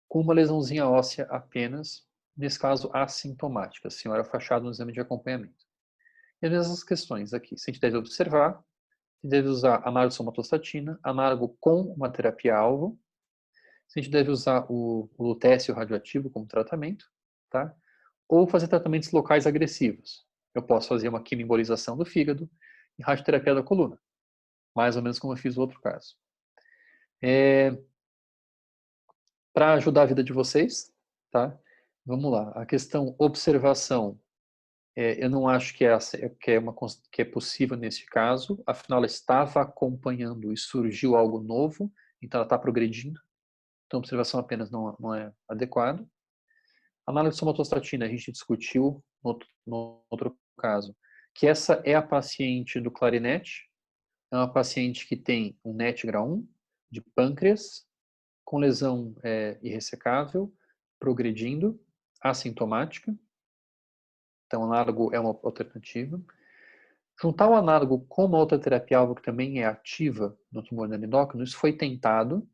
S5: com uma lesãozinha óssea apenas, nesse caso assintomática, a senhora foi achada no exame de acompanhamento. E as mesmas questões aqui, se a gente deve observar, se deve usar análogo somatostatina, análogo com uma terapia-alvo, se a gente deve usar o lutécio radioativo como tratamento, tá? Ou fazer tratamentos locais agressivos. Eu posso fazer uma quimioembolização do fígado e radioterapia da coluna, mais ou menos como eu fiz no outro caso. Para ajudar a vida de vocês, tá? Vamos lá. A questão observação, eu não acho que é possível nesse caso, afinal ela estava acompanhando e surgiu algo novo, então ela está progredindo, então observação apenas não é adequado. Análise de somatostatina, a gente discutiu no outro caso, que essa é a paciente do clarinete, é uma paciente que tem um NET grau 1, de pâncreas, com lesão irressecável, progredindo, assintomática. Então, análogo é uma alternativa. Juntar o análogo com uma outra terapia-alvo que também é ativa no tumor endócrino, isso foi tentado,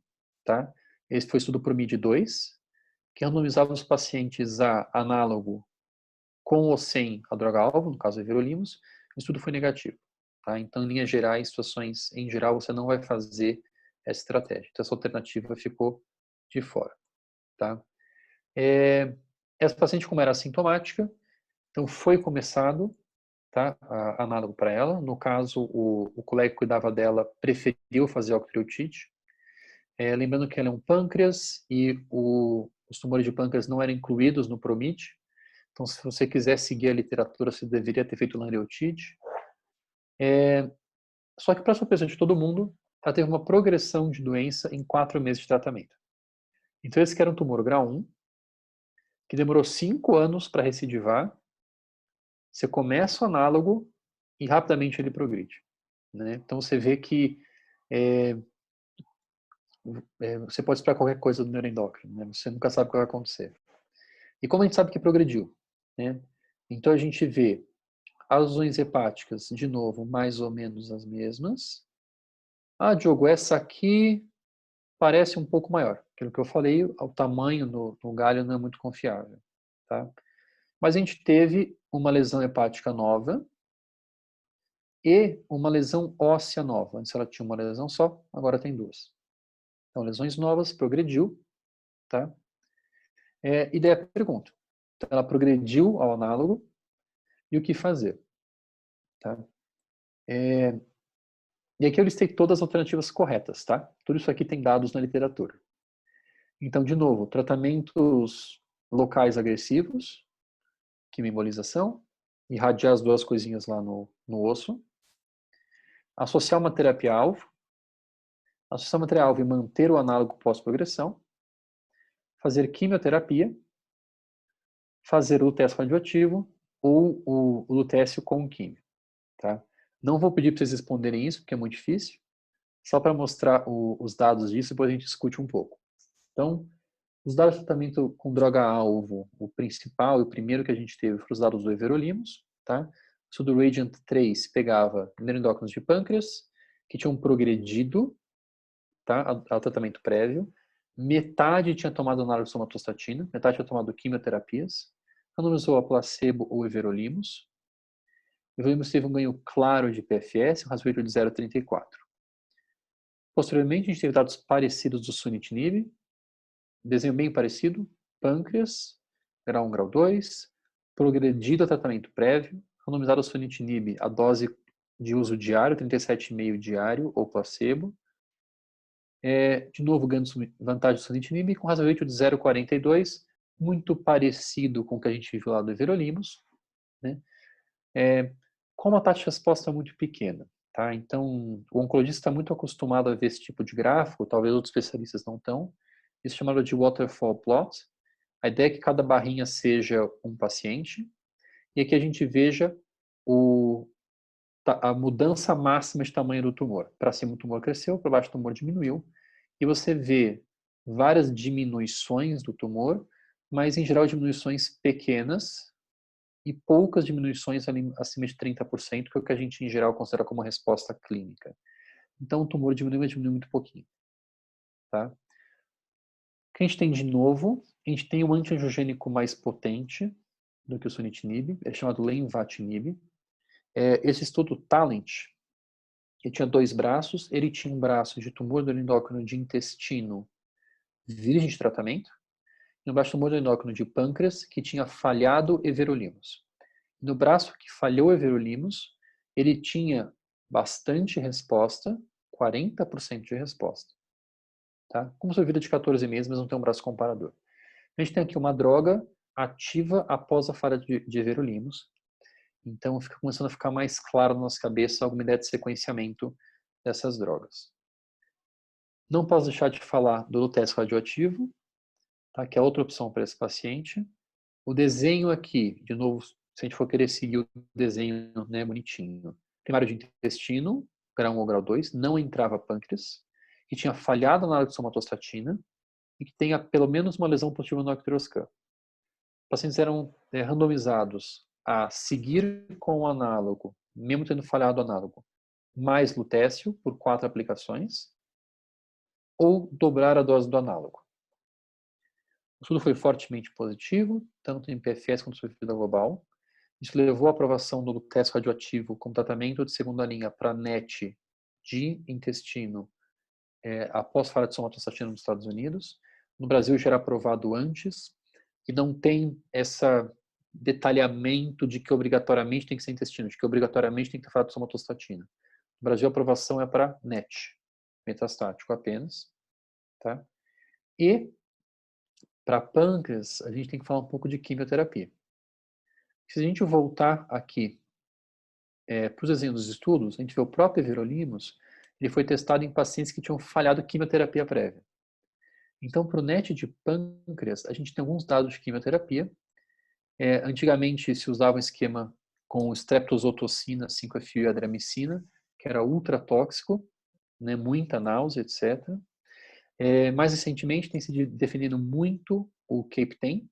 S5: tá? Esse foi estudo por MID2, que randomizava os pacientes a análogo com ou sem a droga-alvo, no caso, everolimus. O estudo foi negativo, tá? Então, em linhas gerais, situações em geral, você não vai fazer essa estratégia. Então, essa alternativa ficou de fora, tá? Essa paciente, como era assintomática, então foi começado, tá, análogo para ela. No caso, o colega que cuidava dela preferiu fazer octreotide. Lembrando que ela é um pâncreas e os tumores de pâncreas não eram incluídos no PROMIT. Então, se você quiser seguir a literatura, você deveria ter feito lanreotide. Só que, para surpresa de todo mundo, ela teve uma progressão de doença em 4 meses de tratamento. Então, esse que era um tumor grau 1, que demorou 5 anos para recidivar. Você começa o análogo e rapidamente ele progride, né? Então, você vê que você pode esperar qualquer coisa do neuroendócrino, né? Você nunca sabe o que vai acontecer. E como a gente sabe que progrediu, né? Então, a gente vê as lesões hepáticas, de novo, mais ou menos as mesmas. Diogo, essa aqui parece um pouco maior. Aquilo que eu falei, o tamanho no galho não é muito confiável, tá? Mas a gente teve uma lesão hepática nova e uma lesão óssea nova. Antes ela tinha uma lesão só, agora tem 2. Então, lesões novas, progrediu, tá? E daí a pergunta. Então, ela progrediu ao análogo e o que fazer, tá? E aqui eu listei todas as alternativas corretas, tá? Tudo isso aqui tem dados na literatura. Então, de novo, tratamentos locais agressivos, quimioembolização, irradiar as 2 coisinhas lá no osso, associar uma terapia-alvo, associar uma terapia-alvo e manter o análogo pós-progressão, fazer quimioterapia, fazer o teste radioativo ou o lutécio com químio, tá? Não vou pedir para vocês responderem isso, porque é muito difícil, só para mostrar os dados disso, depois a gente discute um pouco. Então, os dados de tratamento com droga-alvo, o principal e o primeiro que a gente teve foram os dados do everolimus, tá? O estudo Radiant 3 pegava neuroendócrinos de pâncreas, que tinham progredido, tá, ao tratamento prévio. Metade tinha tomado análogo de somatostatina, metade tinha tomado quimioterapias. Randomizou a placebo ou everolimus. O everolimus teve um ganho claro de PFS, um hazard ratio de 0,34. Posteriormente, a gente teve dados parecidos do sunitinib, desenho bem parecido, pâncreas, grau 1, grau 2, progredido a tratamento prévio, randomizado a sunitinib, a dose de uso diário, 37,5 diário ou placebo, De novo, ganhando vantagem do sunitinib com hazard ratio de 0,42, muito parecido com o que a gente viu lá do everolimus, né? Com uma taxa de resposta muito pequena. Tá? Então, o oncologista está muito acostumado a ver esse tipo de gráfico, talvez outros especialistas não estão. Isso é chamado de waterfall plot. A ideia é que cada barrinha seja um paciente, e aqui a gente veja a mudança máxima de tamanho do tumor. Para cima o tumor cresceu, para baixo o tumor diminuiu, e você vê várias diminuições do tumor, mas em geral diminuições pequenas e poucas diminuições ali acima de 30%, que é o que a gente em geral considera como resposta clínica. Então o tumor diminui, mas diminui muito pouquinho. Tá? O que a gente tem de novo? A gente tem um antiangiogênico mais potente do que o sunitinib, é chamado lenvatinib. Esse estudo Talent, ele tinha 2 braços, ele tinha um braço de tumor do endócrino de intestino virgem de tratamento, e um braço de tumor do endócrino de pâncreas que tinha falhado everolimus. No braço que falhou everolimus, ele tinha bastante resposta, 40% de resposta. Tá? Como sobrevida de 14 meses, mas não tem um braço comparador. A gente tem aqui uma droga ativa após a falha de everolimus. Então, fica começando a ficar mais claro na nossa cabeça alguma ideia de sequenciamento dessas drogas. Não posso deixar de falar do lutécio radioativo, tá? Que é outra opção para esse paciente. O desenho aqui, de novo, se a gente for querer seguir o desenho, né, bonitinho. Primário de intestino, grau 1 ou grau 2, não entrava pâncreas, que tinha falhado na hora de somatostatina e que tenha pelo menos uma lesão positiva no Octreoscan. Os pacientes eram randomizados a seguir com o análogo, mesmo tendo falhado o análogo, mais lutécio por 4 aplicações, ou dobrar a dose do análogo. O estudo foi fortemente positivo, tanto em PFS quanto em sobrevida global. Isso levou à aprovação do lutécio radioativo como tratamento de segunda linha para NET de intestino após falha de somatostatina nos Estados Unidos. No Brasil já era aprovado antes, e não tem esse detalhamento de que obrigatoriamente tem que ser intestino, de que obrigatoriamente tem que ter falha de somatostatina. No Brasil a aprovação é para NET, metastático apenas. Tá? E para pâncreas, a gente tem que falar um pouco de quimioterapia. Se a gente voltar aqui para os desenhos dos estudos, a gente vê o próprio everolimus, ele foi testado em pacientes que tinham falhado quimioterapia prévia. Então, para o NET de pâncreas, a gente tem alguns dados de quimioterapia. Antigamente se usava um esquema com streptozotocina, 5-FU e adriamicina, que era ultra tóxico, né, muita náusea, etc. Mais recentemente tem se definido muito o CAPTEM.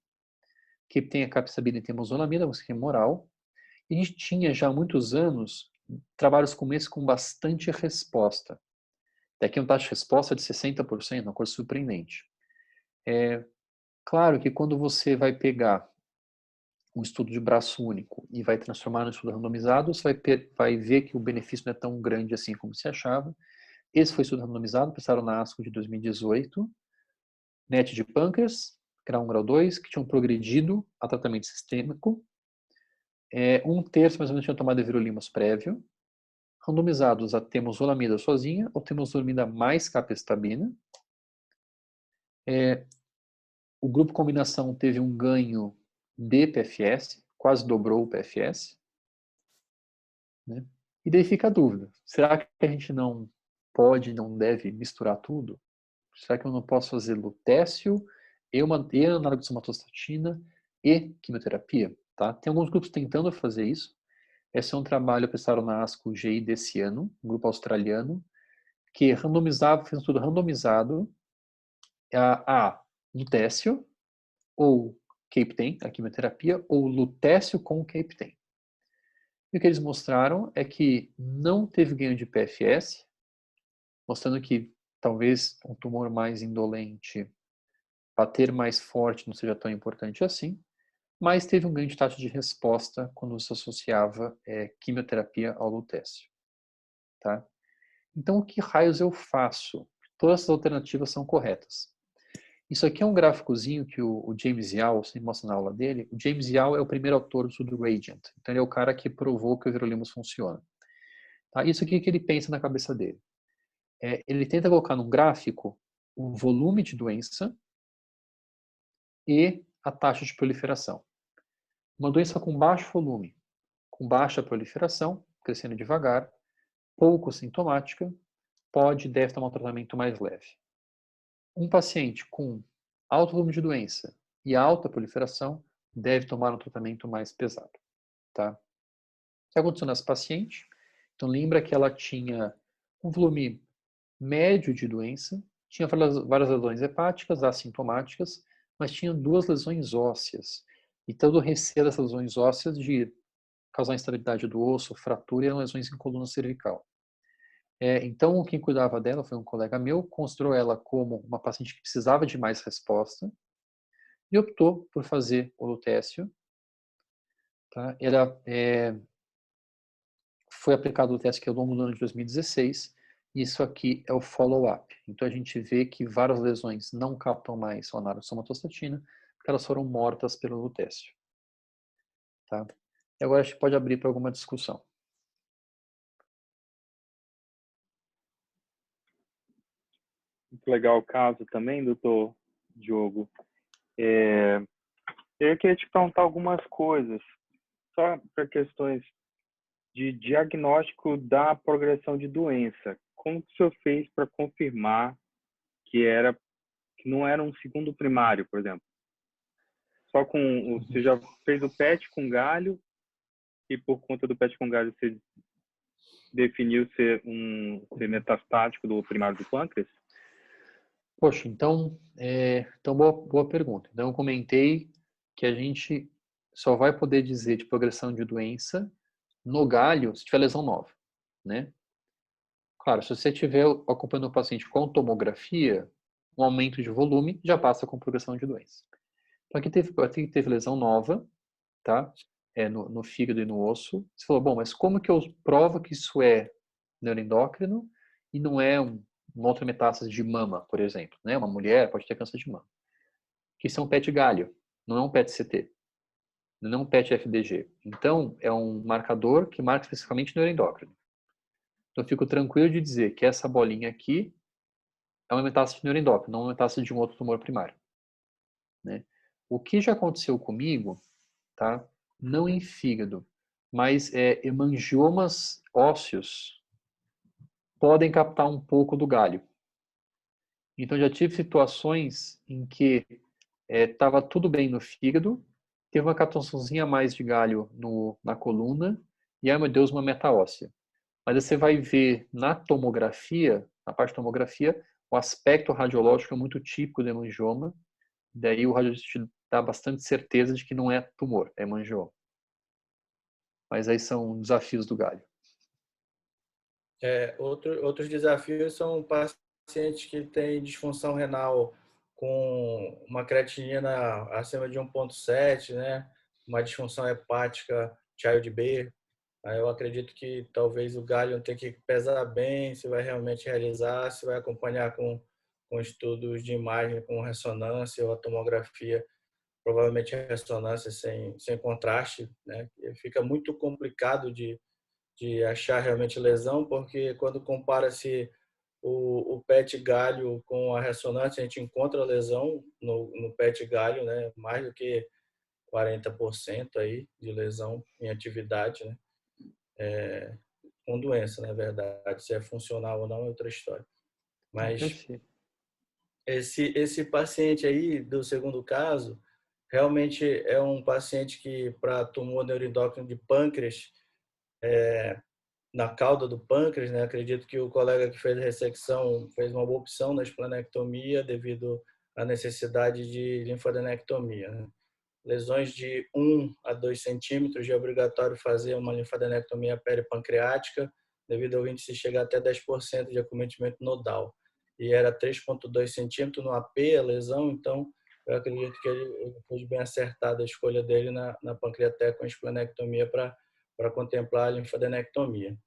S5: CAPTEM é capsaicina e temozolomida, um esquema oral. E a gente tinha já há muitos anos trabalhos como esse com bastante resposta. Daqui uma taxa de resposta de 60%, uma coisa surpreendente. Claro que quando você vai pegar um estudo de braço único e vai transformar no estudo randomizado, você vai ver que o benefício não é tão grande assim como se achava. Esse foi estudo randomizado, pensaram na ASCO de 2018, NET de pâncreas, grau 1, grau 2, que tinham progredido a tratamento sistêmico. 1/3 mais ou menos tinham tomado everolimus prévio, randomizados a temozolomida sozinha ou temozolomida mais capecitabina. O grupo combinação teve um ganho de PFS, quase dobrou o PFS. Né? E daí fica a dúvida, será que a gente não pode, não deve misturar tudo? Será que eu não posso fazer lutécio e análogo de somatostatina e quimioterapia? Tá? Tem alguns grupos tentando fazer isso. Esse é um trabalho prestado na ASCO GI desse ano, um grupo australiano, que fez um estudo randomizado a lutécio ou CAPTEM, a quimioterapia, ou lutécio com CAPTEM. E o que eles mostraram é que não teve ganho de PFS, mostrando que talvez um tumor mais indolente, bater mais forte, não seja tão importante assim, mas teve um ganho de taxa de resposta quando se associava quimioterapia ao lutécio. Tá? Então, o que raios eu faço? Todas essas alternativas são corretas. Isso aqui é um gráficozinho que o James Yao, você mostra na aula dele. O James Yao é o primeiro autor do estudo Radiant. Então, ele é o cara que provou que o everolimus funciona. Tá? Isso aqui é o que ele pensa na cabeça dele. ele tenta colocar num gráfico o volume de doença e a taxa de proliferação. Uma doença com baixo volume, com baixa proliferação, crescendo devagar, pouco sintomática, deve tomar um tratamento mais leve. Um paciente com alto volume de doença e alta proliferação deve tomar um tratamento mais pesado. Tá? O que aconteceu nessa paciente? Então, lembra que ela tinha um volume médio de doença, tinha várias lesões hepáticas, assintomáticas, mas tinha 2 lesões ósseas. E todo o receio dessas lesões ósseas de causar instabilidade do osso, fratura e eram lesões em coluna cervical. Então, quem cuidava dela foi um colega meu, considerou ela como uma paciente que precisava de mais resposta e optou por fazer o lutécio. Tá? Foi aplicado o lutécio que ao longo do ano de 2016 e isso aqui é o follow-up. Então, a gente vê que várias lesões não captam mais o análogo de somatostatina porque elas foram mortas pelo lutécio. Tá? E agora a gente pode abrir para alguma discussão.
S3: Muito legal o caso também, doutor Diogo. Eu queria te perguntar algumas coisas, só para questões de diagnóstico da progressão de doença. Como que o senhor fez para confirmar que não era um segundo primário, por exemplo? Você já fez o PET com galho e por conta do PET com galho você definiu ser metastático do primário do pâncreas?
S5: Poxa, então boa pergunta. Então, eu comentei que a gente só vai poder dizer de progressão de doença no galho se tiver lesão nova, né? Claro, se você estiver acompanhando o paciente com tomografia, um aumento de volume já passa com progressão de doença. Então, aqui teve lesão nova, tá? No fígado e no osso. Você falou, bom, mas como que eu provo que isso é neuroendócrino e não é uma outra metástase de mama, por exemplo, né? Uma mulher pode ter câncer de mama. Que isso é um PET galho, não é um PET CT, não é um PET FDG. Então, é um marcador que marca especificamente neuroendócrino. Então, eu fico tranquilo de dizer que essa bolinha aqui é uma metástase de neuroendócrino, não uma metástase de um outro tumor primário. Né? O que já aconteceu comigo, tá? Não em fígado, mas hemangiomas ósseos podem captar um pouco do galho. Então, já tive situações em que estava tudo bem no fígado, teve uma captaçãozinha a mais de galho na coluna, e, ai meu Deus, uma metaóssea. Mas aí você vai ver na tomografia, na parte de tomografia, o aspecto radiológico é muito típico do hemangioma, daí o radiologista te dá bastante certeza de que não é tumor, é hemangioma. Mas aí são desafios do galho.
S4: Outros desafios são pacientes que têm disfunção renal com uma creatinina acima de 1,7, né? Uma disfunção hepática Child B. Aí eu acredito que talvez o galho tenha que pesar bem, se vai realmente realizar, se vai acompanhar com estudos de imagem, com ressonância ou a tomografia, provavelmente a ressonância sem contraste, né? Fica muito complicado de achar realmente lesão, porque quando compara-se o PET galho com a ressonância, a gente encontra lesão no PET galho, né? Mais do que 40% aí de lesão em atividade, né? Com doença, na verdade. Se é funcional ou não é outra história. Mas
S5: Perfeito.
S4: esse paciente aí do segundo caso, realmente é um paciente que, para tumor neuroendócrino de pâncreas, na cauda do pâncreas, né? Acredito que o colega que fez a ressecção fez uma boa opção na esplenectomia devido à necessidade de linfadenectomia, né? Lesões de 1 a 2 centímetros, é obrigatório fazer uma linfadenectomia peripancreática, devido ao índice chegar até 10% de acometimento nodal. E era 3,2 centímetros no AP a lesão, então eu acredito que ele foi bem acertada a escolha dele na pancreateca com esplenectomia para contemplar a linfadenectomia.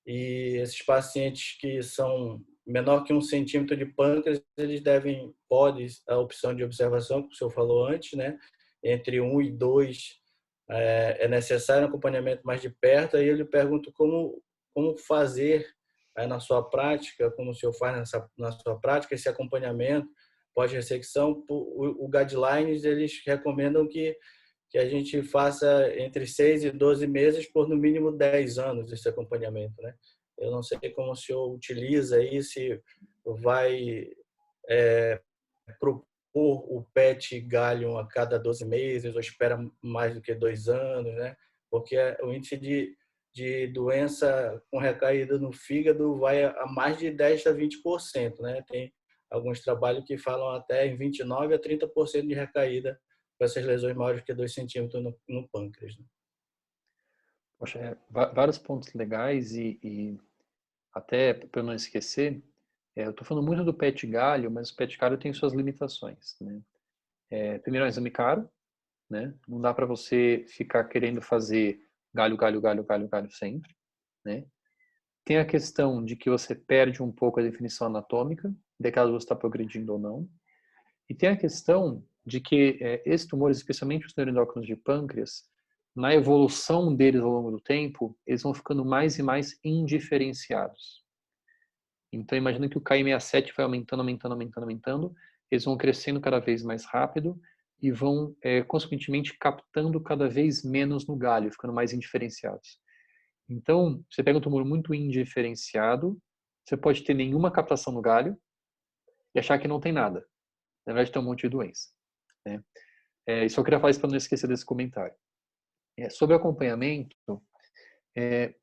S4: E esses pacientes que são menor que 1 centímetro de pâncreas, eles podem, a opção de observação, que o senhor falou antes, né? Entre 1 e 2 é necessário um acompanhamento mais de perto. Aí eu lhe pergunto como fazer aí na sua prática, como o senhor faz na sua prática, esse acompanhamento pós-ressecção, o guidelines, eles recomendam que a gente faça entre 6 e 12 meses por no mínimo 10 anos esse acompanhamento, né? Eu não sei como o senhor utiliza aí, se vai propor o PET Gallium a cada 12 meses ou espera mais do que 2 anos, né? Porque o índice de doença com recaída no fígado vai a mais de 10 a 20%, né? Tem alguns trabalhos que falam até em 29 a 30% de recaída para essas lesões maiores que 2 centímetros no pâncreas, né?
S5: Poxa, vários pontos legais e até para eu não esquecer, eu estou falando muito do PET galho, mas o PET galho tem suas limitações, né? Primeiro, é um exame caro, né? Não dá para você ficar querendo fazer galho, galho, galho, galho, galho sempre, né? Tem a questão de que você perde um pouco a definição anatômica, de caso você está progredindo ou não. E tem a questão de que esses tumores, especialmente os neuroendócrinos de pâncreas, na evolução deles ao longo do tempo, eles vão ficando mais e mais indiferenciados. Então, imagina que o Ki67 vai aumentando, aumentando, aumentando, aumentando, eles vão crescendo cada vez mais rápido e vão, consequentemente, captando cada vez menos no galho, ficando mais indiferenciados. Então, você pega um tumor muito indiferenciado, você pode ter nenhuma captação no galho e achar que não tem nada. Na verdade, tem um monte de doença, né? E só queria falar isso para não esquecer desse comentário. Sobre acompanhamento, é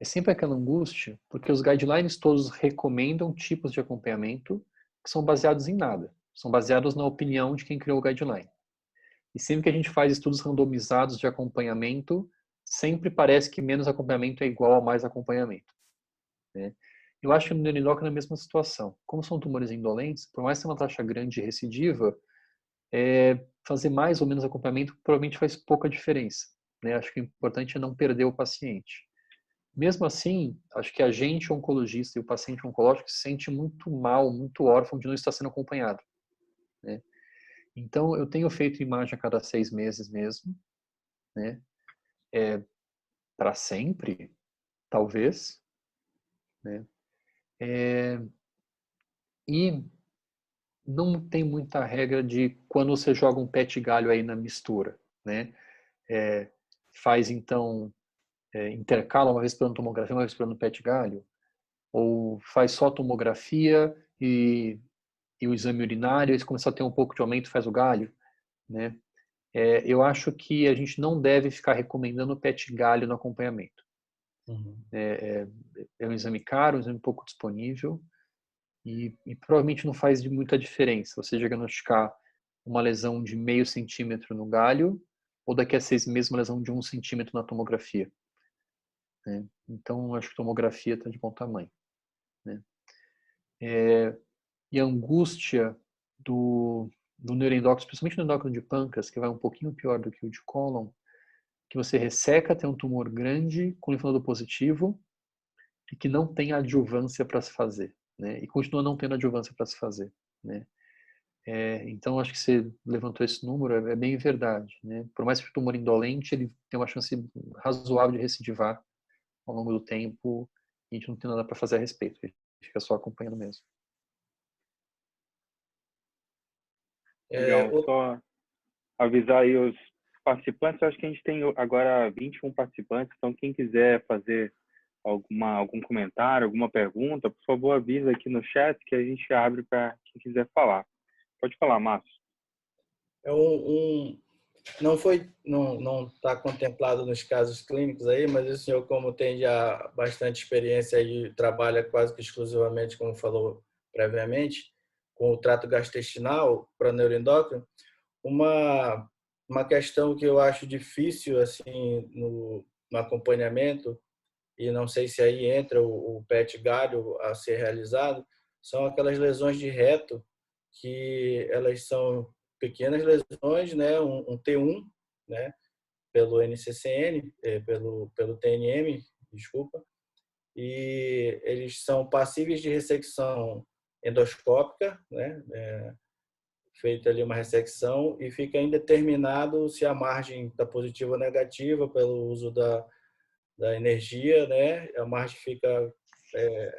S5: sempre aquela angústia, porque os guidelines todos recomendam tipos de acompanhamento que são baseados em nada. São baseados na opinião de quem criou o guideline. E sempre que a gente faz estudos randomizados de acompanhamento, sempre parece que menos acompanhamento é igual a mais acompanhamento, né? Eu acho que no neuroendócrino é a mesma situação. Como são tumores indolentes, por mais que tenha uma taxa grande de recidiva, fazer mais ou menos acompanhamento provavelmente faz pouca diferença, né? Acho que o importante é não perder o paciente. Mesmo assim, acho que a gente, oncologista, e o paciente oncológico se sente muito mal, muito órfão de não estar sendo acompanhado, né? Então, eu tenho feito imagem a cada 6 meses mesmo, né? Para sempre, talvez, né? E não tem muita regra de quando você joga um PET galho aí na mistura, né? Faz então, intercala uma vez por ano tomografia, uma vez por ano PET galho, ou faz só tomografia e o exame urinário, e se começar a ter um pouco de aumento, faz o galho, né? Eu acho que a gente não deve ficar recomendando o PET galho no acompanhamento.
S4: Uhum.
S5: É um exame caro, um exame pouco disponível, e provavelmente não faz muita diferença você diagnosticar uma lesão de 0,5 centímetro no galho ou daqui a 6 meses uma lesão de 1 centímetro na tomografia, né? Então, acho que a tomografia está de bom tamanho, né? E a angústia do neuroendócrino, especialmente no endócrino de pâncreas, que vai um pouquinho pior do que o de cólon, que você resseca, tem um tumor grande com linfonodo positivo e que não tem adjuvância para se fazer, né? E continua não tendo adjuvância para se fazer, né? Então, acho que você levantou esse número, é bem verdade, né? Por mais que o tumor indolente, ele tem uma chance razoável de recidivar ao longo do tempo e a gente não tem nada para fazer a respeito, a gente fica só acompanhando mesmo.
S3: Legal, só avisar aí os participantes, eu acho que a gente tem agora 21 participantes, então quem quiser fazer algum comentário, alguma pergunta, por favor avisa aqui no chat que a gente abre para quem quiser falar. Pode falar, Márcio.
S4: Não está contemplado nos casos clínicos aí, mas o senhor, como tem já bastante experiência e trabalha quase que exclusivamente, como falou previamente, com o trato gastrointestinal para neuroendócrino, uma questão que eu acho difícil assim no acompanhamento, e não sei se aí entra o PET galho a ser realizado, são aquelas lesões de reto, que elas são pequenas lesões, né, um T1, né, pelo NCCN, pelo TNM, desculpa, e eles são passíveis de ressecção endoscópica, né, feita ali uma ressecção e fica indeterminado se a margem está positiva ou negativa pelo uso da energia, né, a margem fica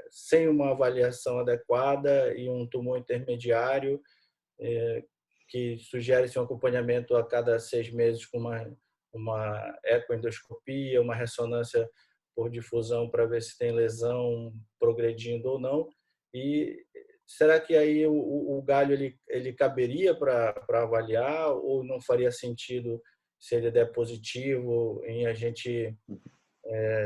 S4: sem uma avaliação adequada e um tumor intermediário, que sugere-se um acompanhamento a cada 6 meses com uma ecoendoscopia, uma ressonância por difusão para ver se tem lesão progredindo ou não. E será que aí o galho ele caberia para avaliar ou não faria sentido, se ele der positivo, em a gente,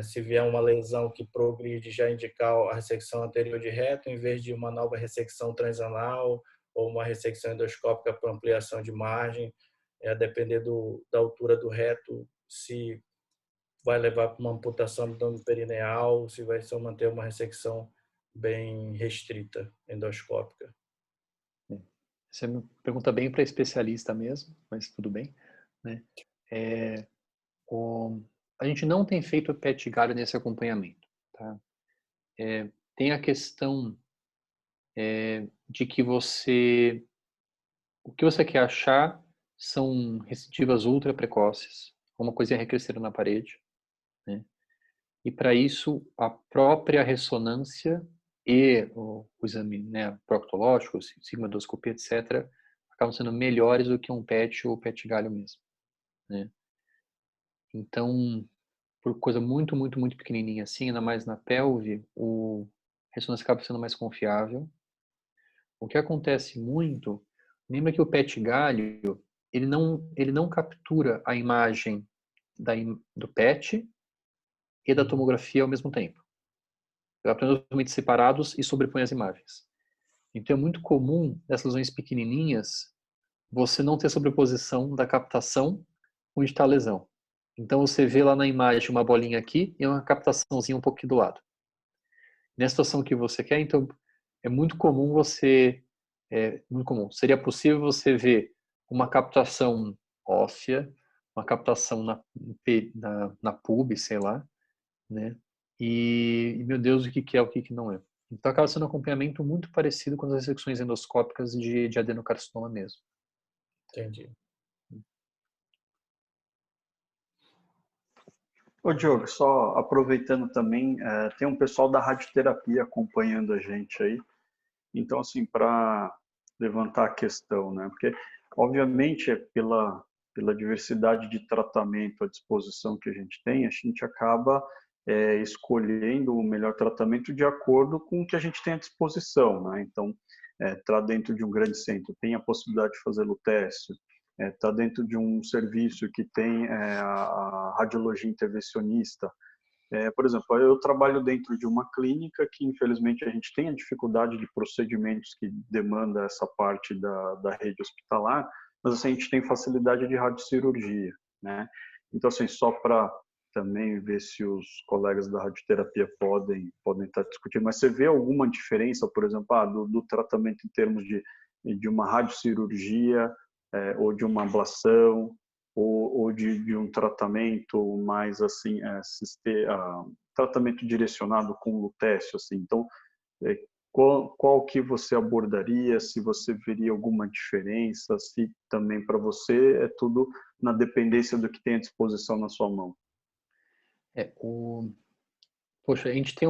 S4: se vier uma lesão que progride, já indicar a ressecção anterior de reto, em vez de uma nova ressecção transanal ou uma ressecção endoscópica para ampliação de margem, a depender da altura do reto, se vai levar para uma amputação abdômen perineal, se vai só manter uma ressecção bem restrita, endoscópica.
S5: Você me pergunta bem para especialista mesmo, mas tudo bem, né? A gente não tem feito PET galho nesse acompanhamento, tá? Tem a questão de que o que você quer achar são recidivas ultra precoces, uma coisa recrescer na parede, né? E para isso a própria ressonância e o exame, né, proctológico, sigmoidoscopia, etc., acabam sendo melhores do que um PET ou PET galho mesmo, né? Então, por coisa muito, muito, muito pequenininha assim, ainda mais na pelve, a ressonância acaba sendo mais confiável. O que acontece muito, lembra que o PET galho, ele não captura a imagem do PET e da tomografia ao mesmo tempo. Ele captura totalmente separados e sobrepõe as imagens. Então é muito comum, nessas lesões pequenininhas, você não ter sobreposição da captação onde está a lesão. Então você vê lá na imagem uma bolinha aqui e uma captaçãozinha um pouquinho do lado. Nessa situação que você quer, então é muito comum seria possível você ver uma captação óssea, uma captação na pub, sei lá, né? E meu Deus, o que é, o que não é. Então acaba sendo um acompanhamento muito parecido com as ressecções endoscópicas de adenocarcinoma mesmo.
S4: Entendi.
S6: Ô Diogo, só aproveitando também, tem um pessoal da radioterapia acompanhando a gente aí. Então, assim, para levantar a questão, né? Porque, obviamente, pela diversidade de tratamento à disposição que a gente acaba escolhendo o melhor tratamento de acordo com o que a gente tem à disposição, né? Então, tá dentro de um grande centro, tem a possibilidade de fazer lutécio, está dentro de um serviço que tem a radiologia intervencionista. Por exemplo, eu trabalho dentro de uma clínica que, infelizmente, a gente tem a dificuldade de procedimentos que demanda essa parte da rede hospitalar, mas assim, a gente tem facilidade de radiocirurgia, né? Então, assim, só para também ver se os colegas da radioterapia podem estar discutindo, mas você vê alguma diferença, por exemplo, do tratamento em termos de uma radiocirurgia ou de uma ablação, ou de um tratamento mais assim, tratamento direcionado com lutécio, assim. Então, qual que você abordaria, se você veria alguma diferença, se também para você é tudo na dependência do que tem à disposição na sua mão?
S5: Poxa, a gente tem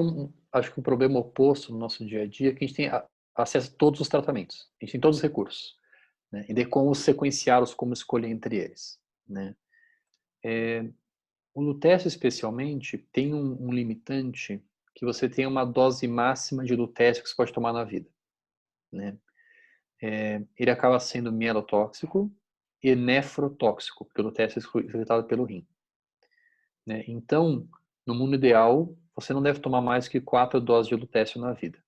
S5: acho que um problema oposto no nosso dia a dia, que a gente tem acesso a todos os tratamentos, a gente tem todos os recursos, né? E de como sequenciá-los, como escolher entre eles, né? O lutécio, especialmente, tem um limitante que você tem uma dose máxima de lutécio que você pode tomar na vida, né? Ele acaba sendo mielotóxico e nefrotóxico, porque o lutécio é excretado pelo rim, né? Então, no mundo ideal, você não deve tomar mais que 4 doses de lutécio na vida.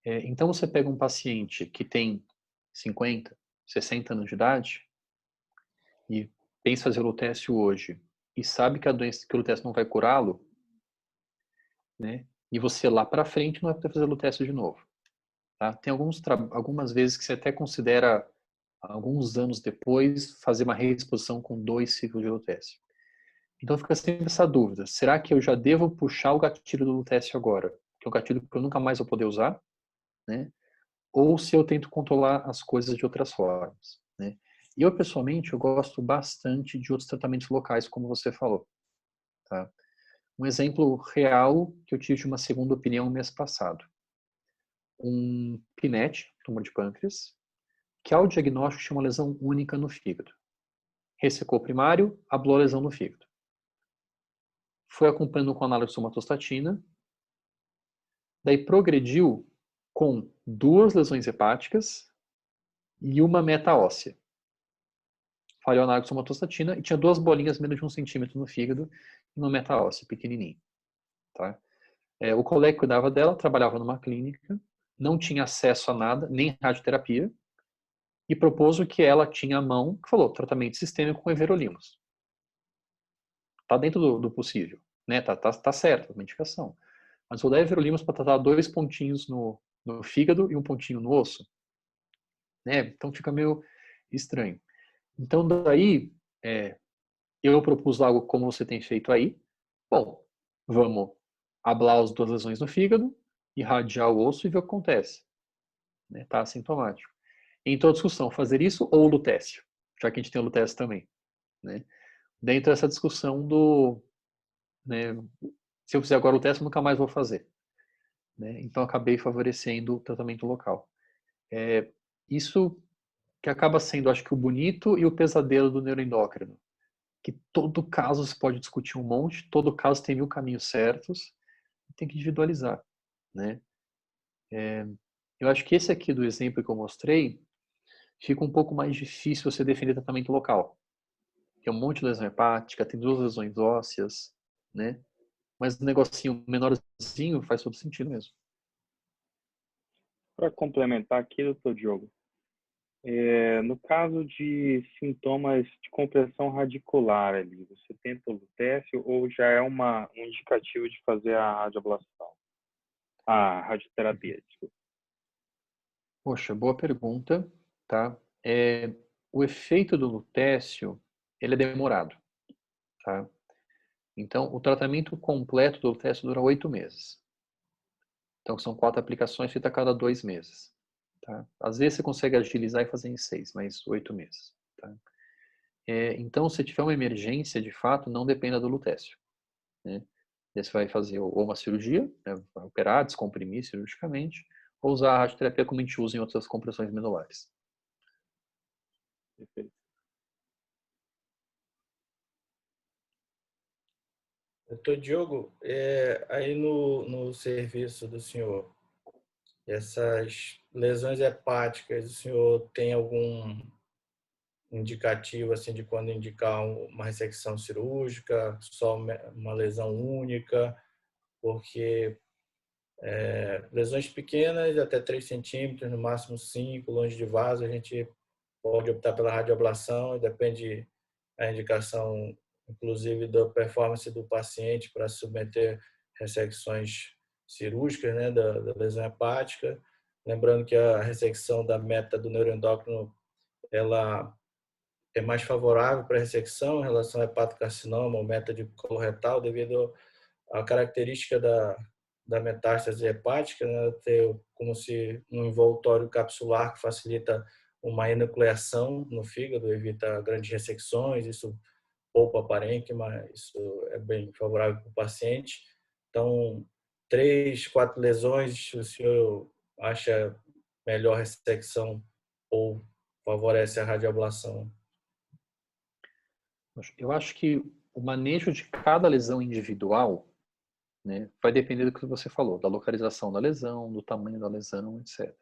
S5: Então, você pega um paciente que tem 50, 60 anos de idade e pensa fazer lutécio hoje e sabe que que o lutécio não vai curá-lo, né? E você lá para frente não vai poder fazer lutécio de novo, tá? Tem algumas vezes que você até considera, alguns anos depois, fazer uma reexposição com 2 ciclos de lutécio. Então fica sempre essa dúvida: será que eu já devo puxar o gatilho do lutécio agora, que é um gatilho que eu nunca mais vou poder usar, né? Ou se eu tento controlar as coisas de outras formas, né? E eu, pessoalmente, eu gosto bastante de outros tratamentos locais, como você falou, tá? Um exemplo real que eu tive de uma segunda opinião mês passado. Um PNET, tumor de pâncreas, que ao diagnóstico tinha uma lesão única no fígado. Ressecou o primário, ablou a lesão no fígado. Foi acompanhando com análise de somatostatina, daí progrediu com 2 lesões hepáticas e uma meta óssea. Falhou a análise de somatostatina e tinha 2 bolinhas menos de 1 centímetro no fígado e uma meta óssea pequenininha. Tá? O colega que cuidava dela trabalhava numa clínica, não tinha acesso a nada, nem radioterapia, e propôs o que ela tinha à mão, que falou, tratamento sistêmico com everolimus. Está dentro do possível, né? Tá certo, uma indicação. Mas vou dar everolimus para tratar 2 pontinhos no fígado e 1 pontinho no osso. Né? Então fica meio estranho. Então daí, eu propus algo como você tem feito aí. Bom, vamos ablar as 2 lesões no fígado, irradiar o osso e ver o que acontece. Né? Tá assintomático. Entrou a discussão, fazer isso ou o lutécio, já que a gente tem o lutécio também. Né? Dentro dessa discussão né, se eu fizer agora o lutécio, nunca mais vou fazer. Né? Então, acabei favorecendo o tratamento local. Isso que acaba sendo, acho que, o bonito e o pesadelo do neuroendócrino. Que todo caso se pode discutir um monte, todo caso tem 1000 caminhos certos, tem que individualizar. Né? Eu acho que esse aqui do exemplo que eu mostrei, fica um pouco mais difícil você definir tratamento local. Tem um monte de lesão hepática, tem 2 lesões ósseas, né? Mas um negocinho menorzinho faz todo sentido mesmo.
S3: Para complementar aqui, doutor Diogo, no caso de sintomas de compressão radicular ali, você tenta o lutécio ou já é um indicativo de fazer a radioablação? A radioterapia, desculpa.
S5: Poxa, boa pergunta, tá? O efeito do lutécio, ele é demorado, tá? Então, o tratamento completo do lutécio dura 8 meses. Então, são 4 aplicações feitas a cada 2 meses. Tá? Às vezes você consegue agilizar e fazer em 6, mas 8 meses. Tá? Então, se tiver uma emergência, de fato, não dependa do lutécio. Né? Você vai fazer ou uma cirurgia, né? Vai operar, descomprimir cirurgicamente, ou usar a radioterapia como a gente usa em outras compressões medulares.
S3: Perfeito.
S4: Doutor Diogo, aí no serviço do senhor, essas lesões hepáticas, o senhor tem algum indicativo assim de quando indicar uma ressecção cirúrgica, só uma lesão única? Porque lesões pequenas, até 3 centímetros, no máximo 5, longe de vaso, a gente pode optar pela radioablação, e depende da indicação, inclusive, da performance do paciente para submeter ressecções cirúrgicas, né, da lesão hepática. Lembrando que a ressecção da meta do neuroendócrino, ela é mais favorável para a ressecção em relação ao hepatocarcinoma ou meta de coloretal, devido à característica da metástase hepática, né, ter como se um envoltório capsular que facilita uma enucleação no fígado, evita grandes ressecções, isso poupa parênquima, isso é bem favorável para o paciente. Então, 3, 4 lesões, o senhor acha melhor ressecção ou favorece a radioablação?
S5: Eu acho que o manejo de cada lesão individual, né, vai depender do que você falou, da localização da lesão, do tamanho da lesão, etc.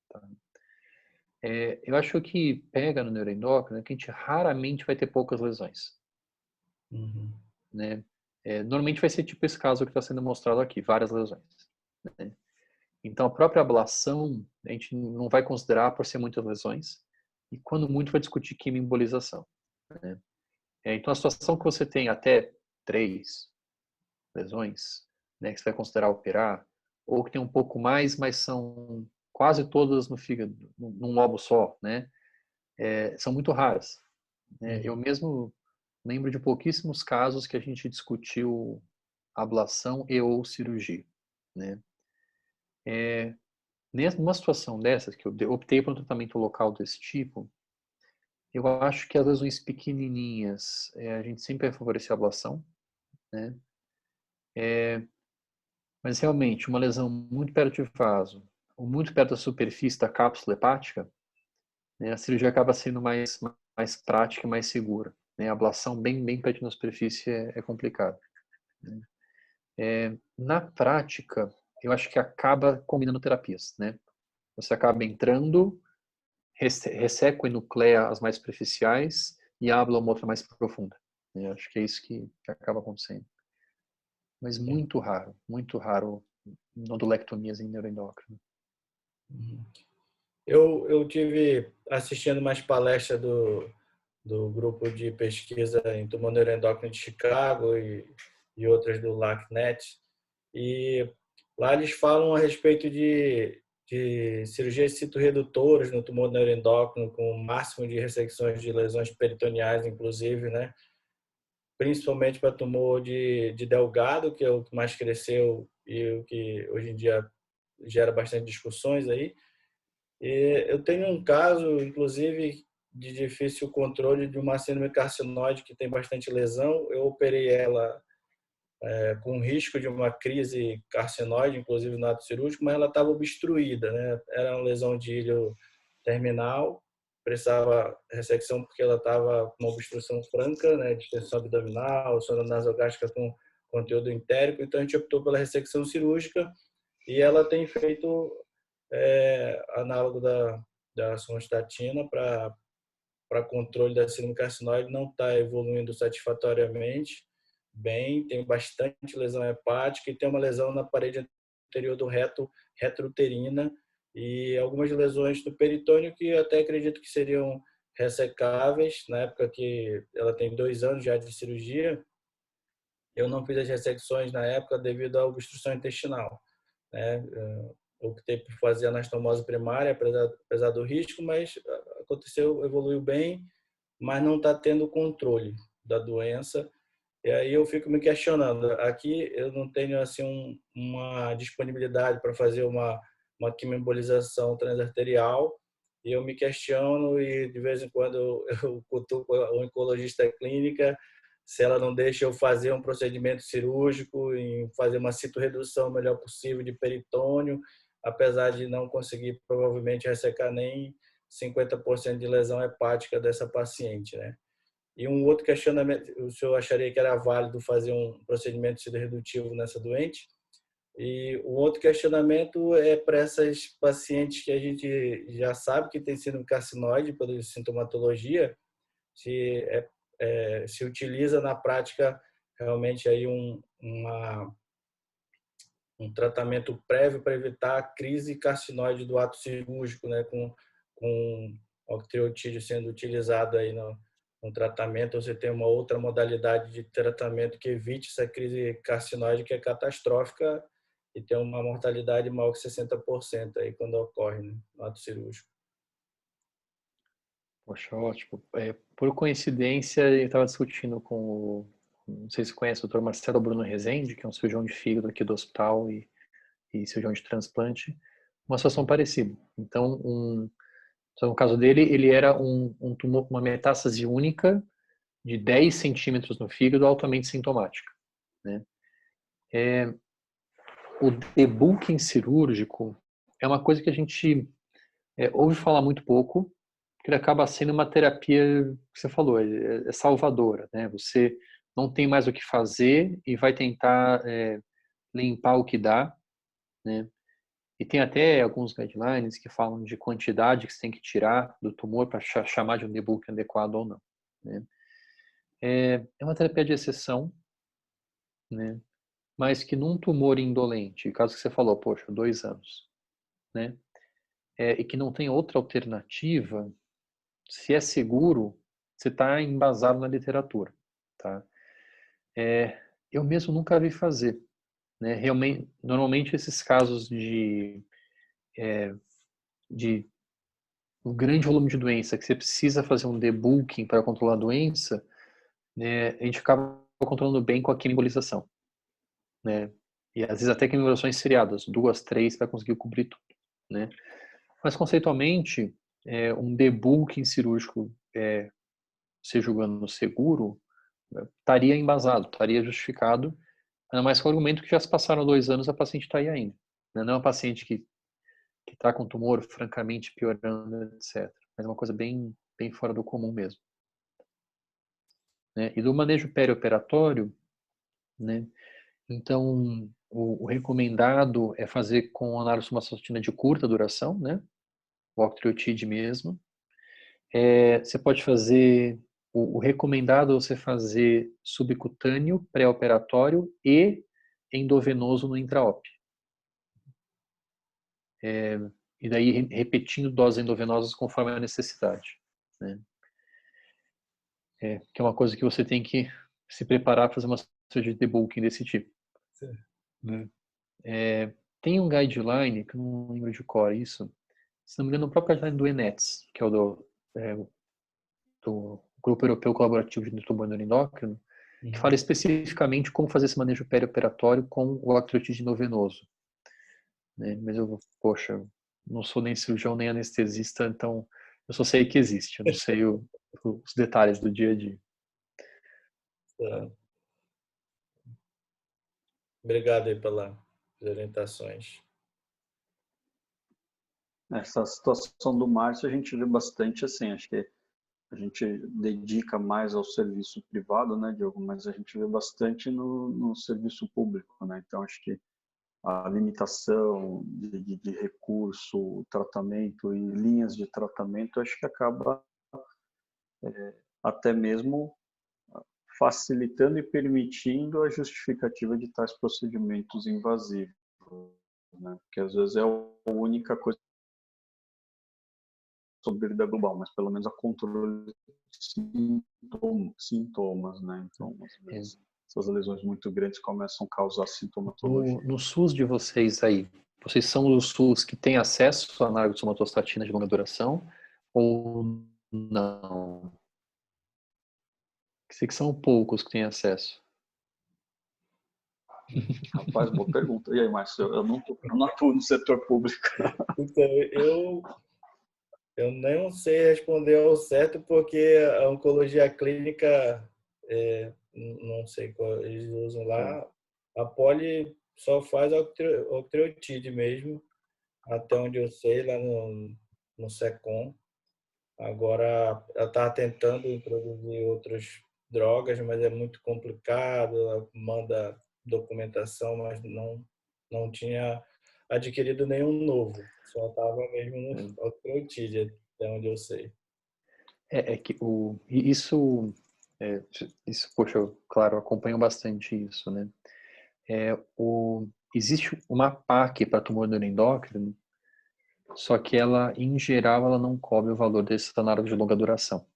S5: Tá? Eu acho que pega no neuroendócrino que a gente raramente vai ter poucas lesões.
S4: Uhum.
S5: Né? Normalmente vai ser tipo esse caso que está sendo mostrado aqui, várias lesões. Né? Então, a própria ablação, a gente não vai considerar por ser muitas lesões, e quando muito vai discutir quimioembolização. Né? Então, a situação que você tem até 3 lesões, né, que você vai considerar operar, ou que tem um pouco mais, mas são quase todas no fígado, num lobo só, né? São muito raras. Né? Eu mesmo lembro de pouquíssimos casos que a gente discutiu ablação e ou cirurgia. Né? Numa situação dessas, que eu optei por um tratamento local desse tipo, eu acho que as lesões pequenininhas, a gente sempre vai favorecer a ablação. Né? Mas realmente, uma lesão muito perto de vaso, ou muito perto da superfície da cápsula hepática, né, a cirurgia acaba sendo mais prática e mais segura. Né? A ablação bem perto da superfície é complicado. Né? Na prática, eu acho que acaba combinando terapias. Né? Você acaba entrando, resseca e nucleia as mais superficiais e abla uma outra mais profunda. Eu acho que é isso que acaba acontecendo. Mas muito raro nodulectomias em neuroendócrino.
S4: Eu tive assistindo mais palestras do grupo de pesquisa em tumor neuroendócrino de Chicago e outras do LACNet, e lá eles falam a respeito de cirurgias citoredutoras no tumor neuroendócrino, com o máximo de ressecções de lesões peritoneais, inclusive, né? Principalmente para tumor de delgado, que é o que mais cresceu e o que hoje em dia gera bastante discussões aí. E eu tenho um caso, inclusive, de difícil controle de uma síndrome carcinoide que tem bastante lesão. Eu operei ela com risco de uma crise carcinoide, inclusive no ato cirúrgico, mas ela estava obstruída, né? Era uma lesão de ilho terminal, precisava ressecção porque ela estava com uma obstrução franca, né? Distensão abdominal, sonda nasogástrica com conteúdo entérico. Então a gente optou pela ressecção cirúrgica e ela tem feito análogo da somatostatina para controle da síndrome carcinoide, não está evoluindo satisfatoriamente bem, tem bastante lesão hepática e tem uma lesão na parede anterior do reto, retrouterina, e algumas lesões do peritônio que eu até acredito que seriam ressecáveis. Na época que ela tem 2 anos já de cirurgia, eu não fiz as ressecções na época devido à obstrução intestinal, né? Optei por fazer anastomose primária, apesar do risco, mas aconteceu, evoluiu bem, mas não está tendo controle da doença. E aí eu fico me questionando. Aqui eu não tenho assim uma disponibilidade para fazer uma quimioembolização transarterial, e eu me questiono e de vez em quando eu cutuco a oncologista clínica se ela não deixa eu fazer um procedimento cirúrgico em fazer uma citorredução o melhor possível de peritônio, apesar de não conseguir provavelmente ressecar nem 50% de lesão hepática dessa paciente, né? E um outro questionamento, o senhor acharia que era válido fazer um procedimento citorredutivo nessa doente? E o outro questionamento é para essas pacientes que a gente já sabe que tem síndrome carcinoide pela sintomatologia, se utiliza na prática realmente aí um tratamento prévio para evitar a crise carcinoide do ato cirúrgico, né, com octreotídeo sendo utilizado aí no tratamento. Você tem uma outra modalidade de tratamento que evite essa crise carcinoide, que é catastrófica e tem uma mortalidade maior que 60% aí quando ocorre, né, no ato cirúrgico.
S5: Poxa, ótimo. Por coincidência, eu estava discutindo não sei se você conhece o Dr. Marcelo Bruno Rezende, que é um cirurgião de fígado aqui do hospital e cirurgião de transplante, uma situação parecida. Então, no caso dele, ele era um tumor com uma metástase única de 10 centímetros no fígado, altamente sintomática. Né? O debulking cirúrgico é uma coisa que a gente ouve falar muito pouco, porque ele acaba sendo uma terapia, que você falou, é salvadora. Né? Você não tem mais o que fazer e vai tentar limpar o que dá. Né? E tem até alguns guidelines que falam de quantidade que você tem que tirar do tumor para chamar de um debulking adequado ou não. Né? É uma terapia de exceção, né? Mas que num tumor indolente, caso que você falou, poxa, 2 anos, né? E que não tem outra alternativa, se é seguro, você está embasado na literatura. Tá? Eu mesmo nunca vi fazer. Né? Realmente, normalmente esses casos de um grande volume de doença, que você precisa fazer um debulking para controlar a doença, né, a gente acaba controlando bem com a quimioembolização. Né? E às vezes até quimioembolizações seriadas, 2, 3, para conseguir cobrir tudo. Né? Mas conceitualmente, um debulking cirúrgico, se julgando seguro, estaria embasado, estaria justificado, Ainda mais com o argumento que já se passaram 2 anos, a paciente está aí ainda. Não é uma paciente que está com tumor francamente piorando, etc. Mas é uma coisa bem, bem fora do comum mesmo. Né? E do manejo perioperatório, né? Então, o recomendado é fazer com análise somatostatina de curta duração, né? O octreotide mesmo. Você pode fazer, o recomendado é você fazer subcutâneo, pré-operatório e endovenoso no intraop. E daí repetindo doses endovenosas conforme a necessidade. Né? Que é uma coisa que você tem que se preparar para fazer uma cirurgia de debulking desse tipo. Né? Tem um guideline, que eu não lembro de cor isso, se não me engano, o próprio guideline do ENETS, que é o do Grupo Europeu Colaborativo de Tumor Neuroendócrino, que fala especificamente como fazer esse manejo perioperatório com o octreotide endovenoso. Né? Mas poxa, não sou nem cirurgião nem anestesista, então eu só sei que existe, eu não sei os detalhes do dia a dia.
S4: Obrigado aí pelas orientações.
S6: Essa situação do Márcio a gente vê bastante assim, acho que a gente dedica mais ao serviço privado, né, Diogo? Mas a gente vê bastante no serviço público, né? Então acho que a limitação de recurso, tratamento e linhas de tratamento, acho que acaba até mesmo facilitando e permitindo a justificativa de tais procedimentos invasivos, né? Porque às vezes é a única coisa sobre a vida global, mas pelo menos a controle de sintomas, né? Então, às vezes, essas lesões muito grandes começam a causar sintomatologia.
S5: No SUS de vocês aí, vocês são do SUS que tem acesso à análise de somatostatina de longa duração ou não? Sei que são poucos que têm acesso.
S6: Rapaz, boa pergunta. E aí, Márcio, eu não atuo no setor público.
S4: Então, eu não sei responder ao certo porque a oncologia clínica, não sei qual eles usam lá, a poli só faz octreotide mesmo, até onde eu sei, lá no SECOM. Agora, ela está tentando introduzir outras drogas, mas é muito complicado, ela manda documentação, mas não tinha adquirido nenhum novo, só estava mesmo no octreotide, até onde eu sei.
S5: Que isso, poxa, eu, claro, acompanho bastante isso, né? Existe uma PAC para tumor neuroendócrino, só que ela, em geral, ela não cobre o valor desse análogo de longa duração,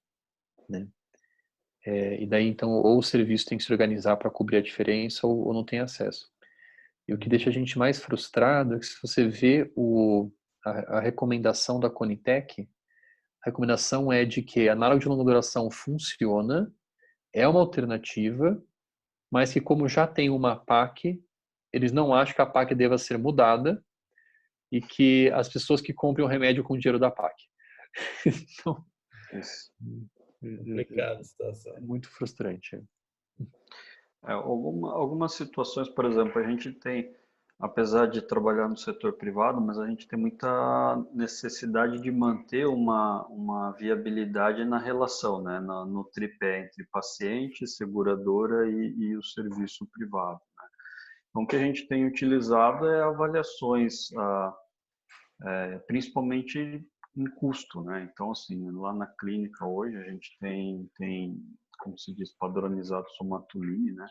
S5: né? E daí, então, ou o serviço tem que se organizar para cobrir a diferença ou não tem acesso. E o que deixa a gente mais frustrado é que se você vê a recomendação da Conitec, a recomendação é de que análogo de longa duração funciona, é uma alternativa, mas que como já tem uma PAC, eles não acham que a PAC deva ser mudada e que as pessoas que comprem o remédio com o dinheiro da PAC. Então,
S4: Complicada a situação.
S5: É muito frustrante.
S6: Algumas situações, por exemplo, a gente tem, apesar de trabalhar no setor privado, mas a gente tem muita necessidade de manter uma viabilidade na relação, né? No tripé entre paciente, seguradora e o serviço privado. Né? Então, o que a gente tem utilizado é avaliações, principalmente em custo, né? Então, assim, lá na clínica hoje a gente tem como se diz, padronizado somatulini, né?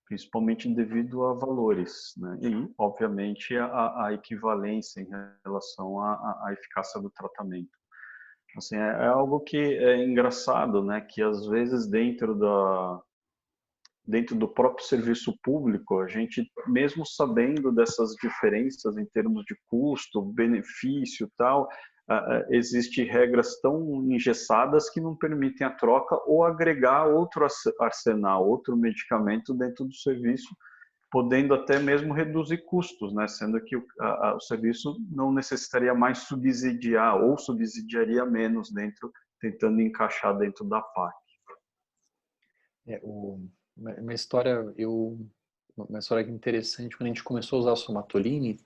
S6: Principalmente devido a valores, né? E, obviamente, a equivalência em relação à eficácia do tratamento. Assim, é algo que é engraçado, né? Que às vezes dentro do próprio serviço público, a gente, mesmo sabendo dessas diferenças em termos de custo, benefício e tal, existem regras tão engessadas que não permitem a troca ou agregar outro arsenal, outro medicamento dentro do serviço, podendo até mesmo reduzir custos, né? Sendo que o serviço não necessitaria mais subsidiar ou subsidiaria menos tentando encaixar dentro da PAC.
S5: Uma história, eu uma história interessante, quando a gente começou a usar a Somatoline,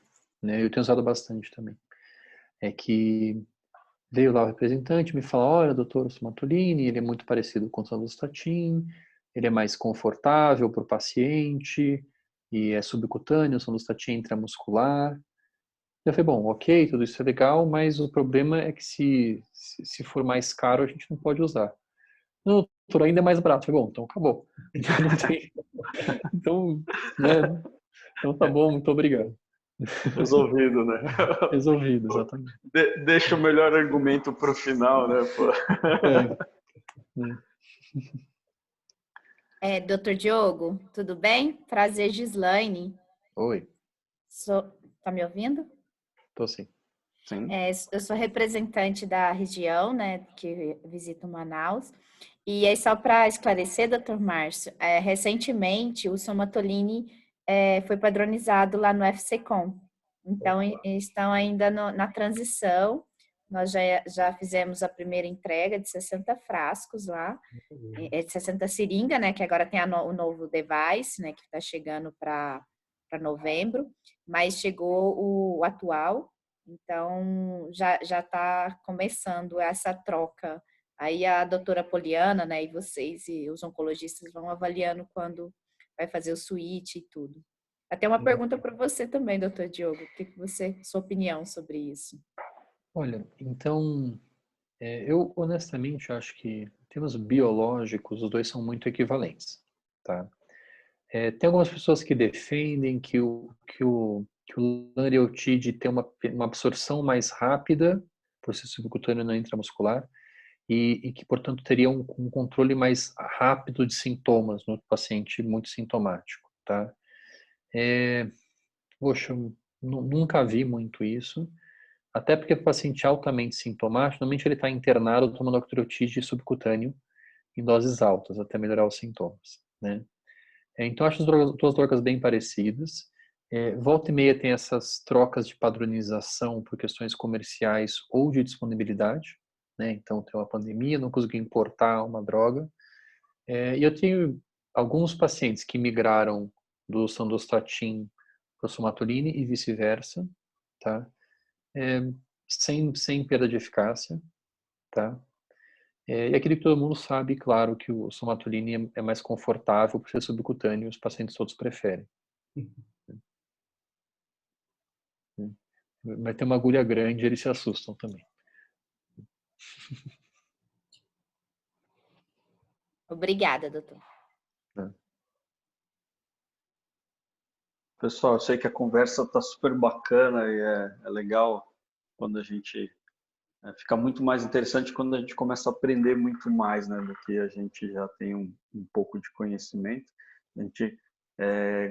S5: né, eu tenho usado bastante também, é que veio lá o representante, me falou, olha, doutor, o Somatoline, ele é muito parecido com o Sandostatin, ele é mais confortável para o paciente, e é subcutâneo, o Sandostatin é intramuscular. Eu falei, bom, ok, tudo isso é legal, mas o problema é que se for mais caro, a gente não pode usar. Não, doutor, ainda é mais barato. Eu falei, bom, então acabou. Não tem... Então, né? Então tá bom, muito obrigado.
S6: Resolvido, né?
S5: Resolvido, exatamente.
S6: Deixa o melhor argumento para o final, né? Pô?
S7: Doutor Diogo, tudo bem? Prazer, Gislaine.
S5: Oi,
S7: Tá me ouvindo?
S5: tô sim.
S6: Sim.
S7: Eu sou representante da região, né, que visito Manaus. E aí, só para esclarecer, doutor Márcio, recentemente o Somatoline foi padronizado lá no FCCom. Então, estão ainda na transição. Nós já fizemos a primeira entrega de 60 frascos lá, de 60 seringa, né, que agora tem o novo device, né, que está chegando para novembro, mas chegou o atual, então já está começando essa troca. Aí a doutora Poliana, né, e vocês e os oncologistas vão avaliando quando vai fazer o switch e tudo. Até uma pergunta para você também, doutor Diogo, sua opinião sobre isso?
S5: Olha, então, eu honestamente acho que, em termos biológicos, os dois são muito equivalentes, tá? Tem algumas pessoas que defendem que o Lariotide tem uma absorção mais rápida, por ser subcutâneo não intramuscular, e que, portanto, teria um controle mais rápido de sintomas no paciente muito sintomático, tá? Poxa, eu nunca vi muito isso, até porque o paciente altamente sintomático, normalmente ele está internado tomando octreotide subcutâneo em doses altas, até melhorar os sintomas, né? Então, acho as duas drogas bem parecidas. Volta e meia tem essas trocas de padronização por questões comerciais ou de disponibilidade, né? Então, tem uma pandemia, não consegui importar uma droga. E eu tenho alguns pacientes que migraram do Sandostatin para o Somatoline e vice-versa, tá? Sem perda de eficácia, tá? E aquele que todo mundo sabe, claro, que o Somatoline é mais confortável por ser subcutâneo, os pacientes todos preferem. Mas tem uma agulha grande, eles se assustam também.
S7: Obrigada, doutor.
S6: Pessoal, eu sei que a conversa está super bacana e é legal quando a gente fica muito mais interessante quando a gente começa a aprender muito mais, né, do que a gente já tem um pouco de conhecimento. A gente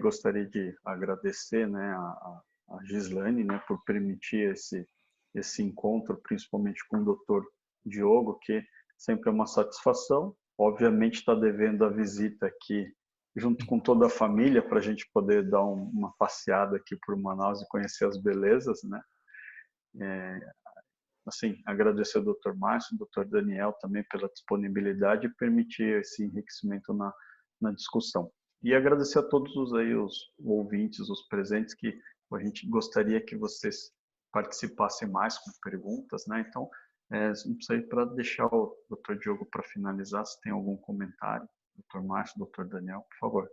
S6: gostaria de agradecer, né, a Gislaine, né, por permitir esse encontro, principalmente com o Dr. Diogo, que sempre é uma satisfação. Obviamente está devendo a visita aqui junto com toda a família para a gente poder dar uma passeada aqui por Manaus e conhecer as belezas, né? Assim, agradecer ao Dr. Márcio, ao Dr. Daniel também pela disponibilidade e permitir esse enriquecimento na discussão. E agradecer a todos os ouvintes, os presentes, que a gente gostaria que vocês participassem mais com perguntas, né? Então, não sei, para deixar o Dr. Diogo para finalizar, se tem algum comentário, Dr. Márcio, Dr. Daniel, por favor.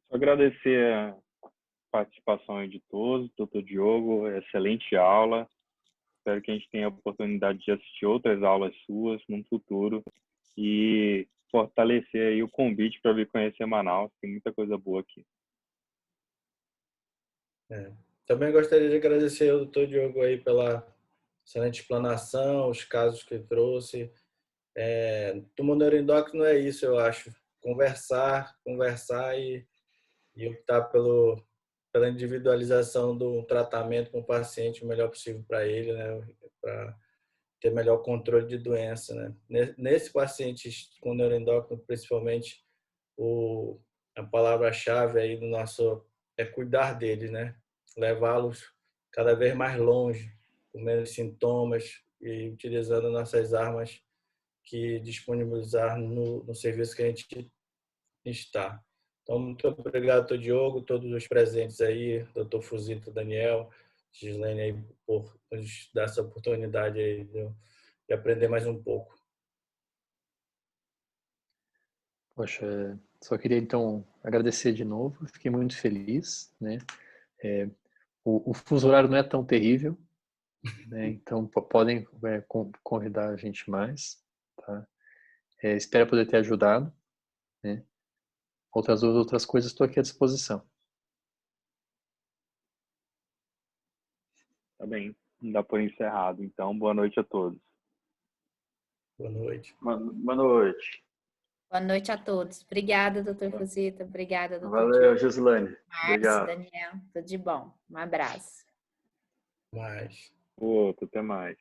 S3: Só agradecer a participação de todos, doutor Diogo, excelente aula. Espero que a gente tenha a oportunidade de assistir outras aulas suas no futuro e fortalecer aí o convite para vir conhecer Manaus. Tem muita coisa boa aqui.
S4: Também gostaria de agradecer ao doutor Diogo aí pela excelente explanação, os casos que trouxe. Tumor neuroendócrino é isso, eu acho. Conversar e optar pela individualização do tratamento com o paciente o melhor possível para ele, né? Para ter melhor controle de doença, né? Nesse paciente com neuroendócrino, principalmente, a palavra-chave aí do nosso é cuidar deles, né? Levá-los cada vez mais longe, com menos sintomas e utilizando nossas armas que disponibilizar no serviço que a gente está. Então, muito obrigado, doutor Diogo, todos os presentes aí, doutor Fuzito, Daniel, Gislaine, aí, por nos dar essa oportunidade aí de aprender mais um pouco.
S5: Poxa, só queria então agradecer de novo, fiquei muito feliz, né? O fuso horário não é tão terrível, né? Então podem convidar a gente mais, tá? Espero poder ter ajudado, né? Outras coisas estou aqui à disposição.
S3: Tá bem, não dá por encerrado. Então, boa noite a todos.
S4: Boa noite.
S6: Boa noite.
S7: Boa noite a todos. Obrigada, doutor Fuzita. Obrigada, doutor
S6: Valeu,
S7: Diogo.
S6: Gislaine.
S7: Márcio,
S6: Obrigado.
S7: Daniel, tudo de bom. Um abraço.
S4: Mais.
S3: Outro, até mais.